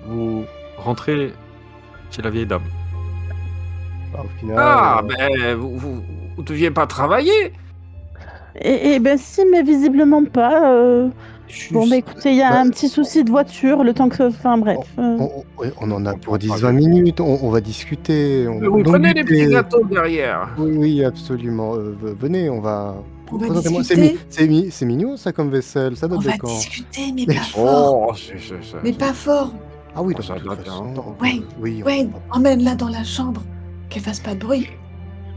Vous rentrez chez la vieille dame. Bah, au final, Ah, ben, vous deviez pas travailler. Et ben si, mais visiblement pas. Bon, bah écoutez, il y a bah, un petit souci de voiture, le temps que. Enfin, bref. ouais, on en a pour comprends pas, 10-20 minutes. On va discuter. Vous Donc, prenez du les petits thé. gâteaux derrière. Oui, oui, absolument. Venez, on va. On va Présentez-moi. discuter. C'est mignon ça comme vaisselle. Ça On date de va quand? discuter, mais Mais- pas fort. Oh, Mais pas fort. Ah oui, Oh, donc ça de toute date il y a façon, longtemps. oui, Ouais, on ouais, va- emmène-la dans la chambre. Qu'elle fasse pas de bruit.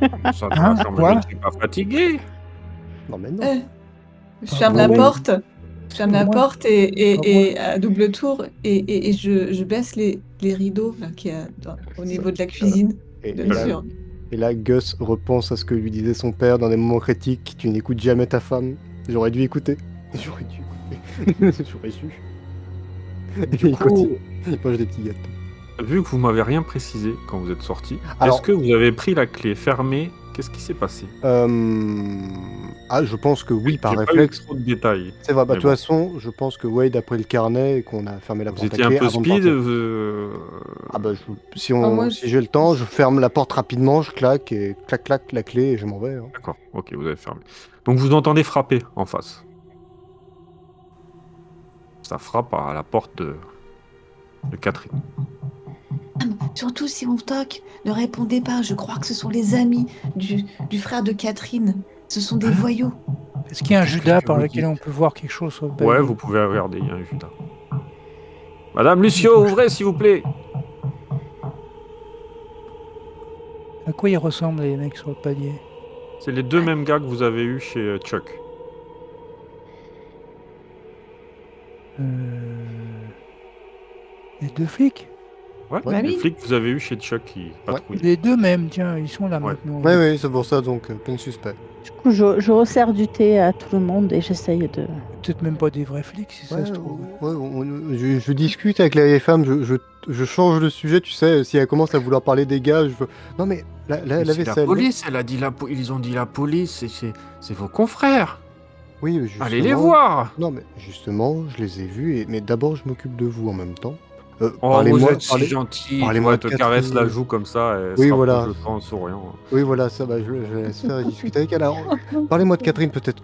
Ça dans Hein, la chambre, quoi je ne suis pas fatigué. Non, mais non. Je Pas ferme moi, la ouais. porte. Je ferme la Moi. porte Pas moi. et à double tour et je baisse les rideaux là, qu'il y a au niveau de la cuisine, Et, bien et là, sûr. et là, Gus repense à ce que lui disait son père dans des moments critiques. Tu n'écoutes jamais ta femme. J'aurais dû écouter. J'aurais dû écouter. J'aurais su. Et Du il coup, continue. Il mange des petits gâteaux. vu que vous m'avez rien précisé quand vous êtes sortis, Alors- est-ce que vous avez pris la clé fermée? Qu'est-ce qui s'est passé? Je pense que oui, par J'ai pas eu réflexe. trop de détails. C'est vrai, bah, Mais de toute bon. façon, je pense que Wade a pris le carnet et qu'on a fermé la Vous porte à étiez un clé peu avant de speed. partir. Ah bah, si moi, si j'ai le temps, je ferme la porte rapidement, je claque et clac clac la clé et je m'en vais. Hein. D'accord, ok, vous avez fermé. Donc vous entendez frapper en face. Ça frappe à la porte de Catherine. Surtout si on toque, ne répondez pas. Je crois que ce sont les amis du frère de Catherine. Ce sont des voyous. Est-ce qu'il y a un Qu'est-ce Judas que par vous lequel dites on peut voir quelque chose sur le Ouais, palier vous pouvez regarder, il y a un Judas. Madame Lucio, ouvrez s'il vous plaît. À quoi ils ressemblent les mecs sur le palier? C'est les deux mêmes gars que vous avez eu chez Chuck. Les 2 flics? Ouais, Bah les oui. flics que vous avez eu chez Chuck qui patrouillent. Les 2 mêmes, tiens, ils sont là Ouais. maintenant. Ouais, ouais, c'est pour ça, donc, plein de suspects. Du coup, je resserre du thé à tout le monde et j'essaye de. Peut-être même pas des vrais flics, si Ouais, ça se trouve. je discute avec les femmes, je change de sujet, tu sais, si elle commence à vouloir parler des gars, je veux... Non mais, la Mais c'est la vaisselle... police, elle a dit ils ont dit la police, c'est vos confrères. Oui, justement... Allez les voir. Non mais, justement, je les ai vus, mais d'abord, je m'occupe de vous en même temps. Oh, vous Parlez-moi êtes si gentil, tu parlez-moi vois, de elle te caresse la Catherine. joue comme ça, elle Oui, se voilà. rapproche de toi en souriant. Oui, voilà, ça, bah, je laisse faire et discuter avec elle. Alors, parlez-moi de Catherine, peut-être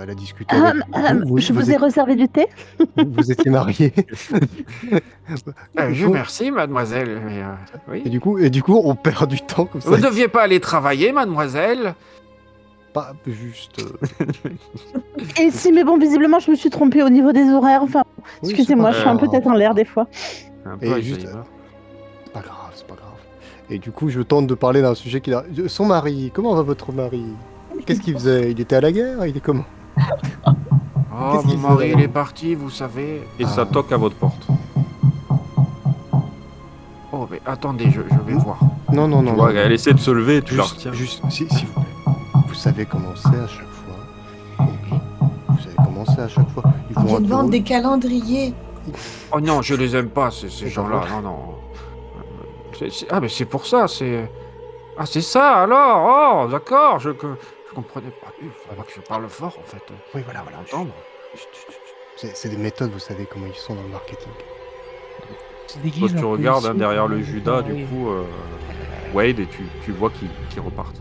elle a discuté avec vous. Je vous ai réservé du thé. Vous étiez mariés. Je merci, mademoiselle. Mais, oui. Et du coup, on perd du temps comme ça. Vous ne deviez pas aller travailler, mademoiselle. Pas juste... Et si, mais bon, visiblement, je me suis trompée au niveau des horaires. Enfin, Oui, excusez-moi, c'est je pas suis un peu grave. tête en l'air des fois. Un peu Et Alzheimer. C'est pas grave, c'est pas grave. Et du coup, je tente de parler d'un sujet qui... Son mari, comment va votre mari? Qu'est-ce qu'il faisait? Il était à la guerre? Il est comment? Oh, Qu'est-ce qu'il mon mari, fait, il est parti, vous savez. Et ça toque à votre porte. Oh, mais attendez, je vais voir. Non, non, Tu non. vois, non. elle essaie de se lever et tu la Juste, retiens. s'il vous plaît. Vous savez comment c'est à chaque fois. Vous savez comment c'est à chaque fois. Ils Ils vont viennent vendre interroger- des calendriers. Oh non, je les aime pas, ces ben gens-là. voilà. Non, non. Ah, mais c'est pour ça, c'est... Ah, c'est ça, alors. Oh, d'accord, je comprenais pas. Il faudra que je parle fort, en fait. Oui, voilà, Pour voilà. l'entendre. Chut, chut, chut. C'est des méthodes, vous savez comment ils sont dans le marketing. C'est Toi, déguisé tu en regardes policier, derrière le oui. Judas, du coup, Wade, et tu vois qu'ils repartent.